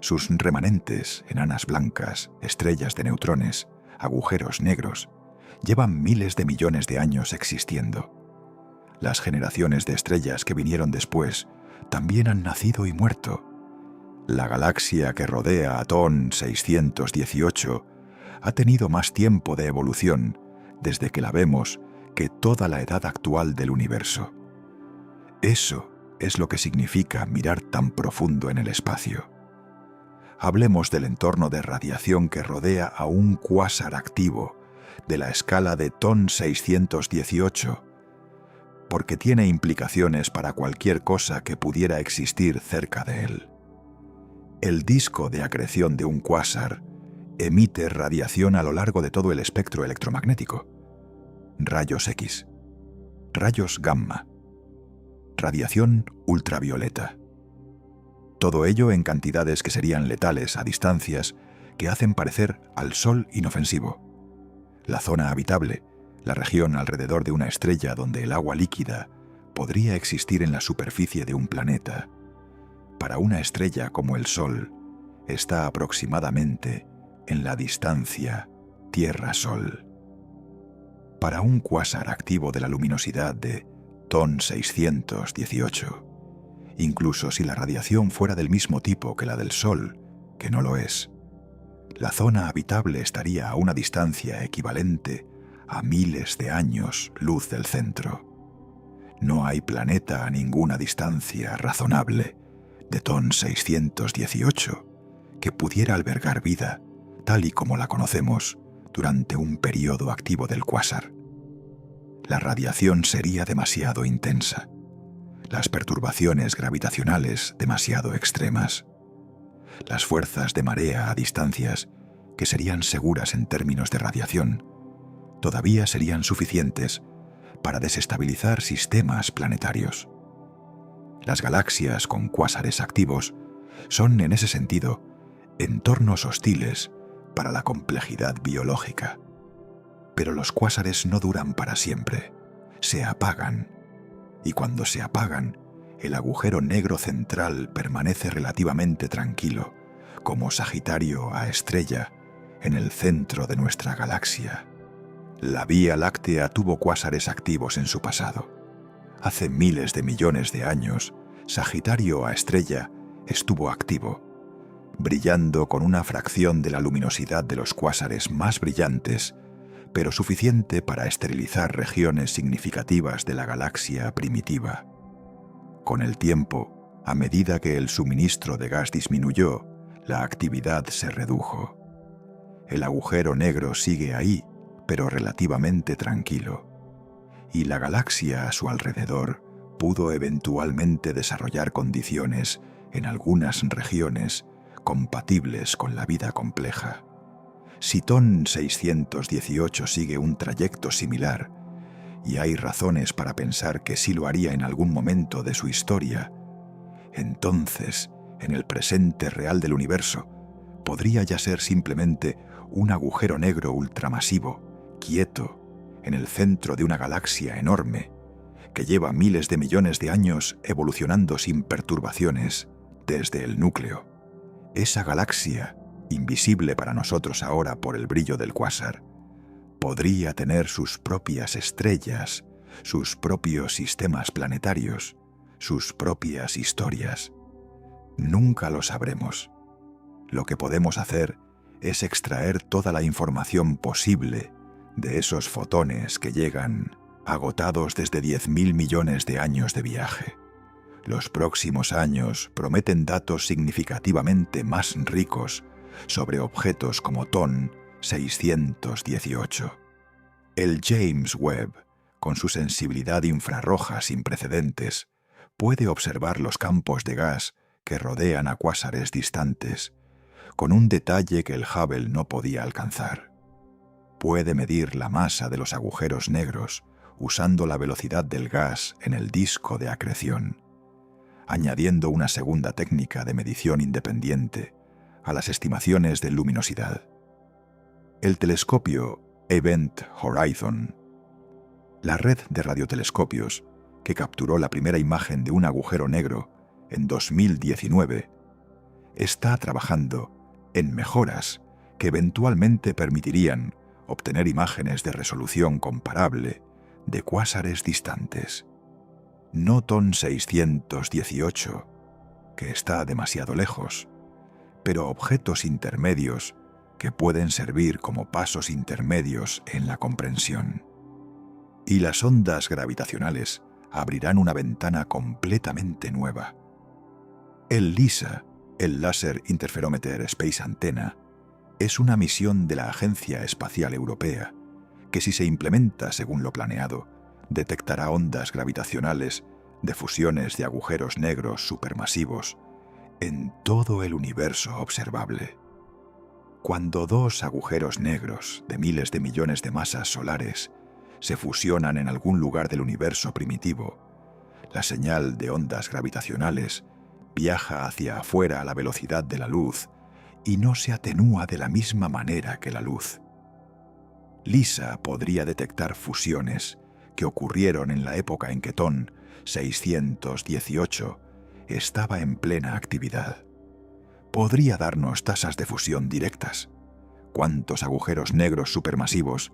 Sus remanentes, enanas blancas, estrellas de neutrones, agujeros negros, llevan miles de millones de años existiendo. Las generaciones de estrellas que vinieron después también han nacido y muerto. La galaxia que rodea a TON 618 ha tenido más tiempo de evolución desde que la vemos que toda la edad actual del universo. Eso es lo que significa mirar tan profundo en el espacio. Hablemos del entorno de radiación que rodea a un cuásar activo de la escala de TON 618, porque tiene implicaciones para cualquier cosa que pudiera existir cerca de él. El disco de acreción de un cuásar emite radiación a lo largo de todo el espectro electromagnético. Rayos X, rayos gamma, radiación ultravioleta. Todo ello en cantidades que serían letales a distancias que hacen parecer al Sol inofensivo. La zona habitable, la región alrededor de una estrella donde el agua líquida podría existir en la superficie de un planeta, para una estrella como el Sol, está aproximadamente en la distancia Tierra-Sol. Para un cuásar activo de la luminosidad de TON 618, incluso si la radiación fuera del mismo tipo que la del Sol, que no lo es, la zona habitable estaría a una distancia equivalente a miles de años luz del centro. No hay planeta a ninguna distancia razonable de TON 618 que pudiera albergar vida tal y como la conocemos durante un periodo activo del cuásar. La radiación sería demasiado intensa, las perturbaciones gravitacionales demasiado extremas, las fuerzas de marea a distancias que serían seguras en términos de radiación todavía serían suficientes para desestabilizar sistemas planetarios. Las galaxias con cuásares activos son, en ese sentido, entornos hostiles para la complejidad biológica. Pero los cuásares no duran para siempre, se apagan, y cuando se apagan, el agujero negro central permanece relativamente tranquilo, como Sagitario a estrella, en el centro de nuestra galaxia. La Vía Láctea tuvo cuásares activos en su pasado. Hace miles de millones de años, Sagitario a estrella estuvo activo, brillando con una fracción de la luminosidad de los cuásares más brillantes, pero suficiente para esterilizar regiones significativas de la galaxia primitiva. Con el tiempo, a medida que el suministro de gas disminuyó, la actividad se redujo. El agujero negro sigue ahí, pero relativamente tranquilo, y la galaxia a su alrededor pudo eventualmente desarrollar condiciones en algunas regiones compatibles con la vida compleja. Si TON 618 sigue un trayecto similar, y hay razones para pensar que sí lo haría en algún momento de su historia, entonces, en el presente real del universo, podría ya ser simplemente un agujero negro ultramasivo, quieto, en el centro de una galaxia enorme, que lleva miles de millones de años evolucionando sin perturbaciones desde el núcleo. Esa galaxia, invisible para nosotros ahora por el brillo del cuásar, podría tener sus propias estrellas, sus propios sistemas planetarios, sus propias historias. Nunca lo sabremos. Lo que podemos hacer es extraer toda la información posible de esos fotones que llegan agotados desde 10.000 millones de años de viaje. Los próximos años prometen datos significativamente más ricos sobre objetos como TON 618. El James Webb, con su sensibilidad infrarroja sin precedentes, puede observar los campos de gas que rodean a cuásares distantes, con un detalle que el Hubble no podía alcanzar. Puede medir la masa de los agujeros negros usando la velocidad del gas en el disco de acreción, añadiendo una segunda técnica de medición independiente a las estimaciones de luminosidad. El telescopio Event Horizon, la red de radiotelescopios que capturó la primera imagen de un agujero negro en 2019, está trabajando en mejoras que eventualmente permitirían obtener imágenes de resolución comparable de cuásares distantes. No TON 618, que está demasiado lejos, pero objetos intermedios que pueden servir como pasos intermedios en la comprensión. Y las ondas gravitacionales abrirán una ventana completamente nueva. El LISA, el Laser Interferometer Space Antenna, es una misión de la Agencia Espacial Europea que, si se implementa según lo planeado, detectará ondas gravitacionales de fusiones de agujeros negros supermasivos en todo el universo observable. Cuando dos agujeros negros de miles de millones de masas solares se fusionan en algún lugar del universo primitivo, la señal de ondas gravitacionales viaja hacia afuera a la velocidad de la luz y no se atenúa de la misma manera que la luz. LISA podría detectar fusiones que ocurrieron en la época en que TON 618 estaba en plena actividad. Podría darnos tasas de fusión directas. ¿Cuántos agujeros negros supermasivos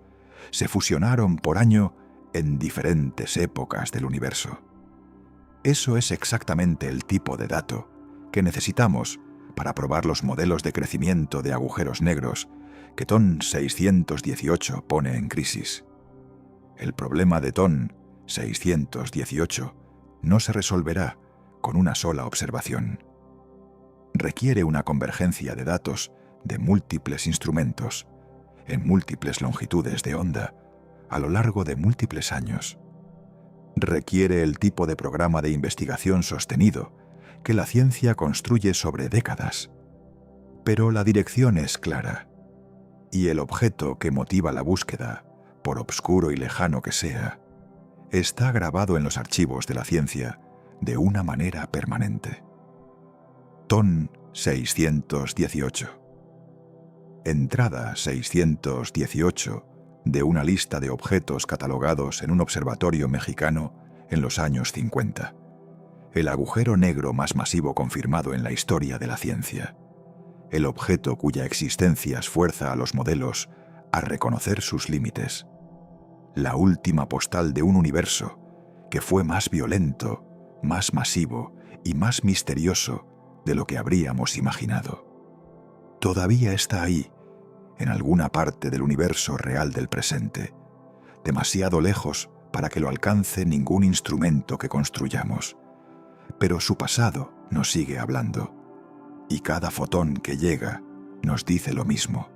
se fusionaron por año en diferentes épocas del universo? Eso es exactamente el tipo de dato que necesitamos para probar los modelos de crecimiento de agujeros negros que TON 618 pone en crisis. El problema de TON 618 no se resolverá con una sola observación. Requiere una convergencia de datos de múltiples instrumentos, en múltiples longitudes de onda, a lo largo de múltiples años. Requiere el tipo de programa de investigación sostenido que la ciencia construye sobre décadas. Pero la dirección es clara, y el objeto que motiva la búsqueda, por obscuro y lejano que sea, está grabado en los archivos de la ciencia de una manera permanente. TON 618. Entrada 618 de una lista de objetos catalogados en un observatorio mexicano en los años 50. El agujero negro más masivo confirmado en la historia de la ciencia. El objeto cuya existencia esfuerza a los modelos a reconocer sus límites. La última postal de un universo que fue más violento, más masivo y más misterioso de lo que habríamos imaginado. Todavía está ahí, en alguna parte del universo real del presente, demasiado lejos para que lo alcance ningún instrumento que construyamos. Pero su pasado nos sigue hablando, y cada fotón que llega nos dice lo mismo.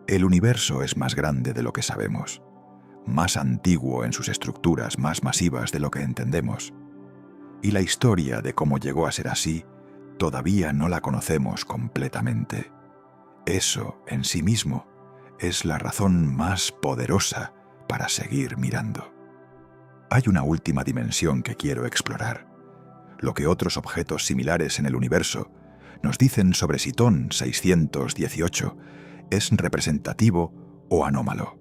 El universo es más grande de lo que sabemos, más antiguo en sus estructuras más masivas de lo que entendemos, y la historia de cómo llegó a ser así todavía no la conocemos completamente. Eso, en sí mismo, es la razón más poderosa para seguir mirando. Hay una última dimensión que quiero explorar, lo que otros objetos similares en el universo nos dicen sobre si TON 618 es representativo o anómalo.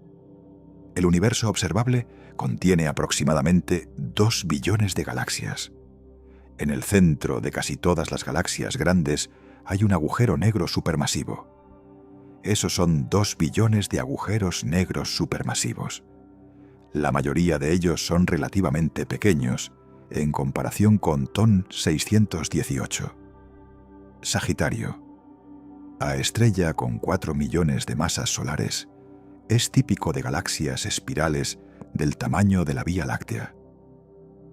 El universo observable contiene aproximadamente 2 billones de galaxias. En el centro de casi todas las galaxias grandes hay un agujero negro supermasivo. Esos son 2 billones de agujeros negros supermasivos. La mayoría de ellos son relativamente pequeños en comparación con TON 618. Sagitario. A estrella con 4 millones de masas solares, es típico de galaxias espirales del tamaño de la Vía Láctea.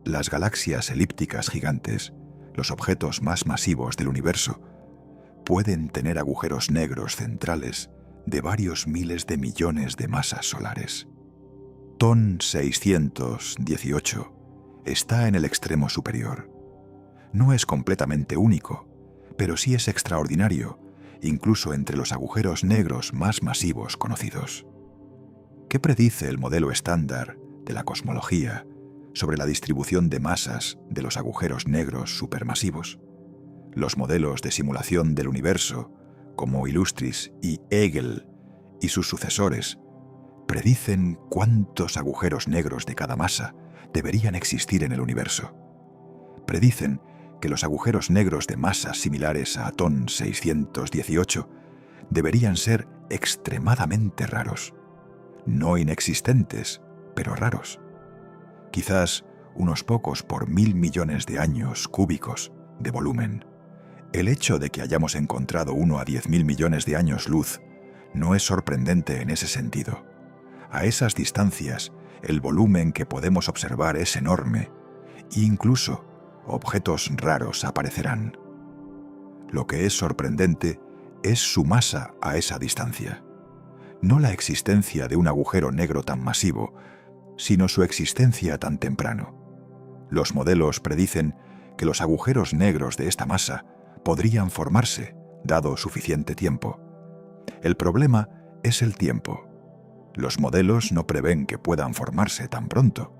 Las galaxias elípticas gigantes, los objetos más masivos del universo, pueden tener agujeros negros centrales de varios miles de millones de masas solares. TON 618 está en el extremo superior. No es completamente único, pero sí es extraordinario, incluso entre los agujeros negros más masivos conocidos. ¿Qué predice el modelo estándar de la cosmología sobre la distribución de masas de los agujeros negros supermasivos? Los modelos de simulación del universo, como Illustris y Hegel y sus sucesores, predicen cuántos agujeros negros de cada masa deberían existir en el universo. Predicen que los agujeros negros de masas similares a TON 618 deberían ser extremadamente raros. No inexistentes, pero raros. Quizás unos pocos por 1.000 millones de años cúbicos de volumen. El hecho de que hayamos encontrado uno a 10.000 millones de años luz no es sorprendente en ese sentido. A esas distancias, el volumen que podemos observar es enorme, e incluso objetos raros aparecerán. Lo que es sorprendente es su masa a esa distancia. No la existencia de un agujero negro tan masivo, sino su existencia tan temprano. Los modelos predicen que los agujeros negros de esta masa podrían formarse, dado suficiente tiempo. El problema es el tiempo. Los modelos no prevén que puedan formarse tan pronto.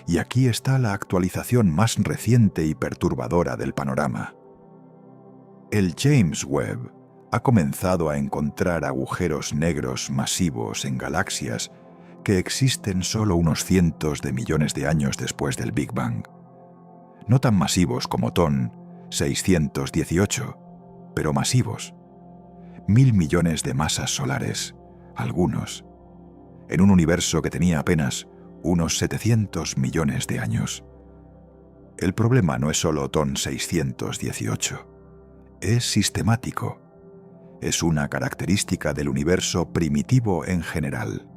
Y aquí está la actualización más reciente y perturbadora del panorama. El James Webb ha comenzado a encontrar agujeros negros masivos en galaxias que existen solo unos cientos de millones de años después del Big Bang. No tan masivos como TON 618, pero masivos. 1.000 millones de masas solares, algunos, en un universo que tenía apenas unos 700 millones de años. El problema no es solo TON 618, es sistemático. Es una característica del universo primitivo en general.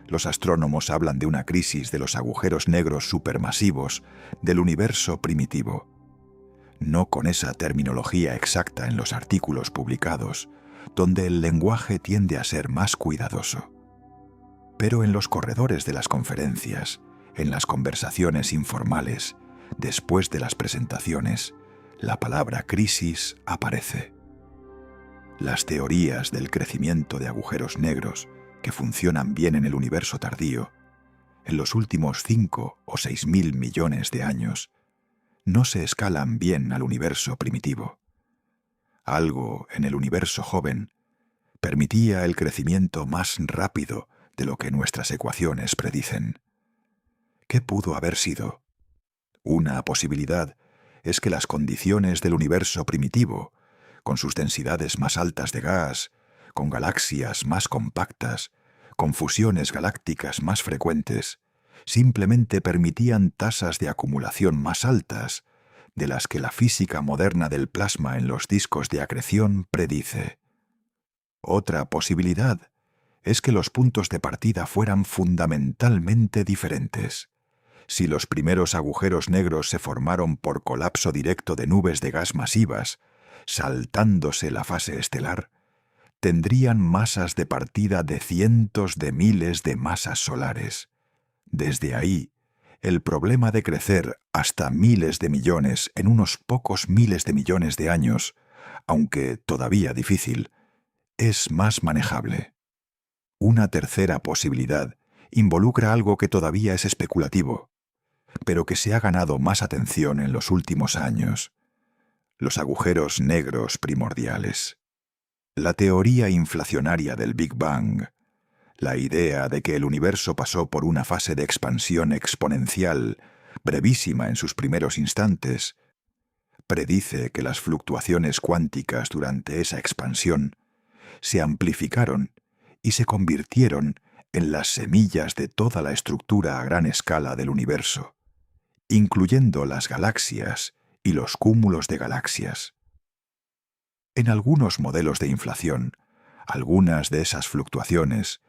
Los astrónomos hablan de una crisis de los agujeros negros supermasivos del universo primitivo. No con esa terminología exacta en los artículos publicados, donde el lenguaje tiende a ser más cuidadoso. Pero en los corredores de las conferencias, en las conversaciones informales, después de las presentaciones, la palabra crisis aparece. Las teorías del crecimiento de agujeros negros que funcionan bien en el universo tardío, en los últimos 5 o 6.000 millones de años, no se escalan bien al universo primitivo. Algo en el universo joven permitía el crecimiento más rápido de lo que nuestras ecuaciones predicen. ¿Qué pudo haber sido? Una posibilidad es que las condiciones del universo primitivo, con sus densidades más altas de gas, con galaxias más compactas, con fusiones galácticas más frecuentes, simplemente permitían tasas de acumulación más altas de las que la física moderna del plasma en los discos de acreción predice. Otra posibilidad es que los puntos de partida fueran fundamentalmente diferentes. Si los primeros agujeros negros se formaron por colapso directo de nubes de gas masivas, saltándose la fase estelar, tendrían masas de partida de cientos de miles de masas solares. Desde ahí, el problema de crecer hasta miles de millones en unos pocos miles de millones de años, aunque todavía difícil, es más manejable. Una tercera posibilidad involucra algo que todavía es especulativo, pero que se ha ganado más atención en los últimos años: los agujeros negros primordiales. La teoría inflacionaria del Big Bang, la idea de que el universo pasó por una fase de expansión exponencial, brevísima en sus primeros instantes, predice que las fluctuaciones cuánticas durante esa expansión se amplificaron y se convirtieron en las semillas de toda la estructura a gran escala del universo, incluyendo las galaxias y los cúmulos de galaxias. En algunos modelos de inflación, algunas de esas fluctuaciones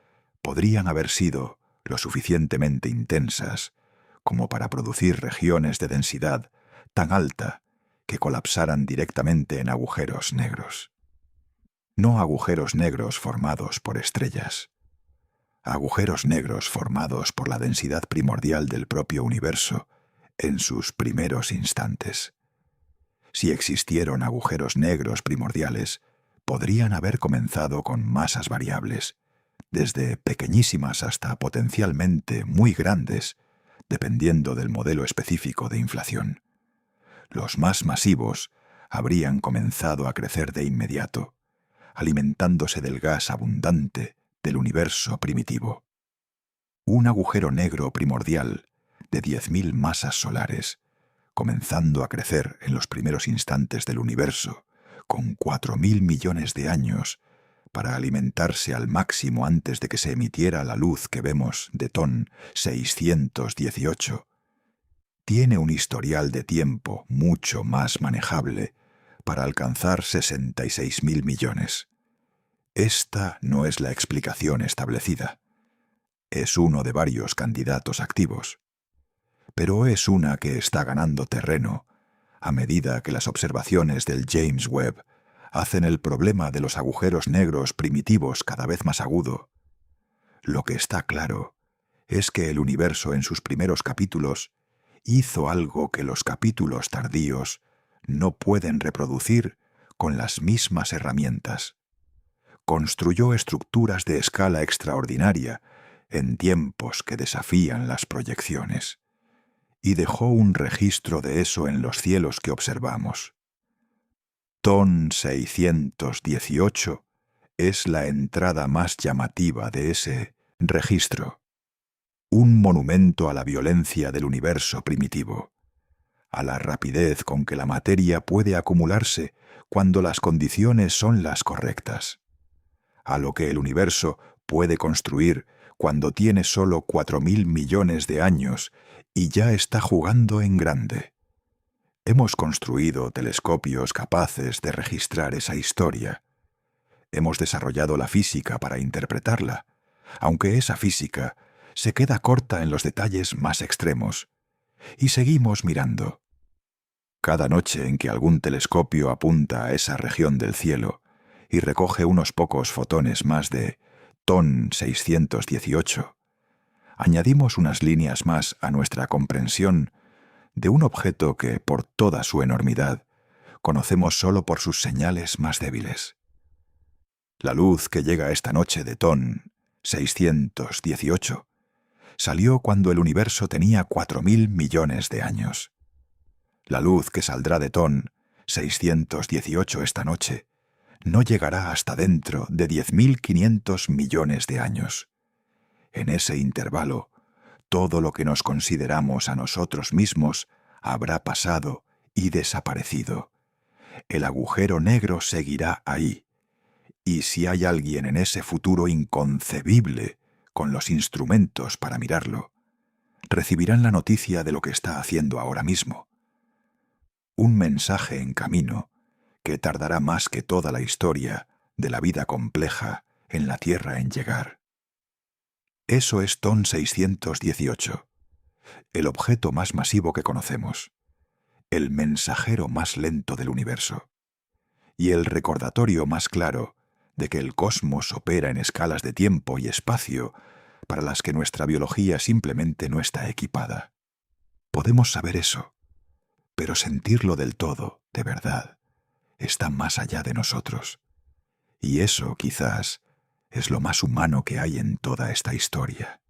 podrían haber sido lo suficientemente intensas como para producir regiones de densidad tan alta que colapsaran directamente en agujeros negros. No agujeros negros formados por estrellas, agujeros negros formados por la densidad primordial del propio universo en sus primeros instantes. Si existieron agujeros negros primordiales, podrían haber comenzado con masas variables, desde pequeñísimas hasta potencialmente muy grandes, dependiendo del modelo específico de inflación. Los más masivos habrían comenzado a crecer de inmediato, alimentándose del gas abundante del universo primitivo. Un agujero negro primordial de 10.000 masas solares comenzando a crecer en los primeros instantes del universo, con 4.000 millones de años, para alimentarse al máximo antes de que se emitiera la luz que vemos de TON 618, tiene un historial de tiempo mucho más manejable para alcanzar 66.000 millones. Esta no es la explicación establecida. Es uno de varios candidatos activos. Pero es una que está ganando terreno a medida que las observaciones del James Webb hacen el problema de los agujeros negros primitivos cada vez más agudo. Lo que está claro es que el universo en sus primeros capítulos hizo algo que los capítulos tardíos no pueden reproducir con las mismas herramientas. Construyó estructuras de escala extraordinaria en tiempos que desafían las proyecciones, y dejó un registro de eso en los cielos que observamos. TON 618 es la entrada más llamativa de ese registro. Un monumento a la violencia del universo primitivo, a la rapidez con que la materia puede acumularse cuando las condiciones son las correctas, a lo que el universo puede construir cuando tiene solo 4.000 millones de años y ya está jugando en grande. Hemos construido telescopios capaces de registrar esa historia. Hemos desarrollado la física para interpretarla, aunque esa física se queda corta en los detalles más extremos, y seguimos mirando. Cada noche en que algún telescopio apunta a esa región del cielo y recoge unos pocos fotones más de TON 618, añadimos unas líneas más a nuestra comprensión de un objeto que, por toda su enormidad, conocemos solo por sus señales más débiles. La luz que llega esta noche de TON 618 salió cuando el universo tenía 4.000 millones de años. La luz que saldrá de TON 618 esta noche no llegará hasta dentro de 10.500 millones de años. En ese intervalo, todo lo que nos consideramos a nosotros mismos habrá pasado y desaparecido. El agujero negro seguirá ahí. Y si hay alguien en ese futuro inconcebible con los instrumentos para mirarlo, recibirán la noticia de lo que está haciendo ahora mismo. Un mensaje en camino que tardará más que toda la historia de la vida compleja en la Tierra en llegar. Eso es TON 618, el objeto más masivo que conocemos, el mensajero más lento del universo, y el recordatorio más claro de que el cosmos opera en escalas de tiempo y espacio para las que nuestra biología simplemente no está equipada. Podemos saber eso, pero sentirlo del todo, de verdad, está más allá de nosotros. Y eso, quizás, es lo más humano que hay en toda esta historia.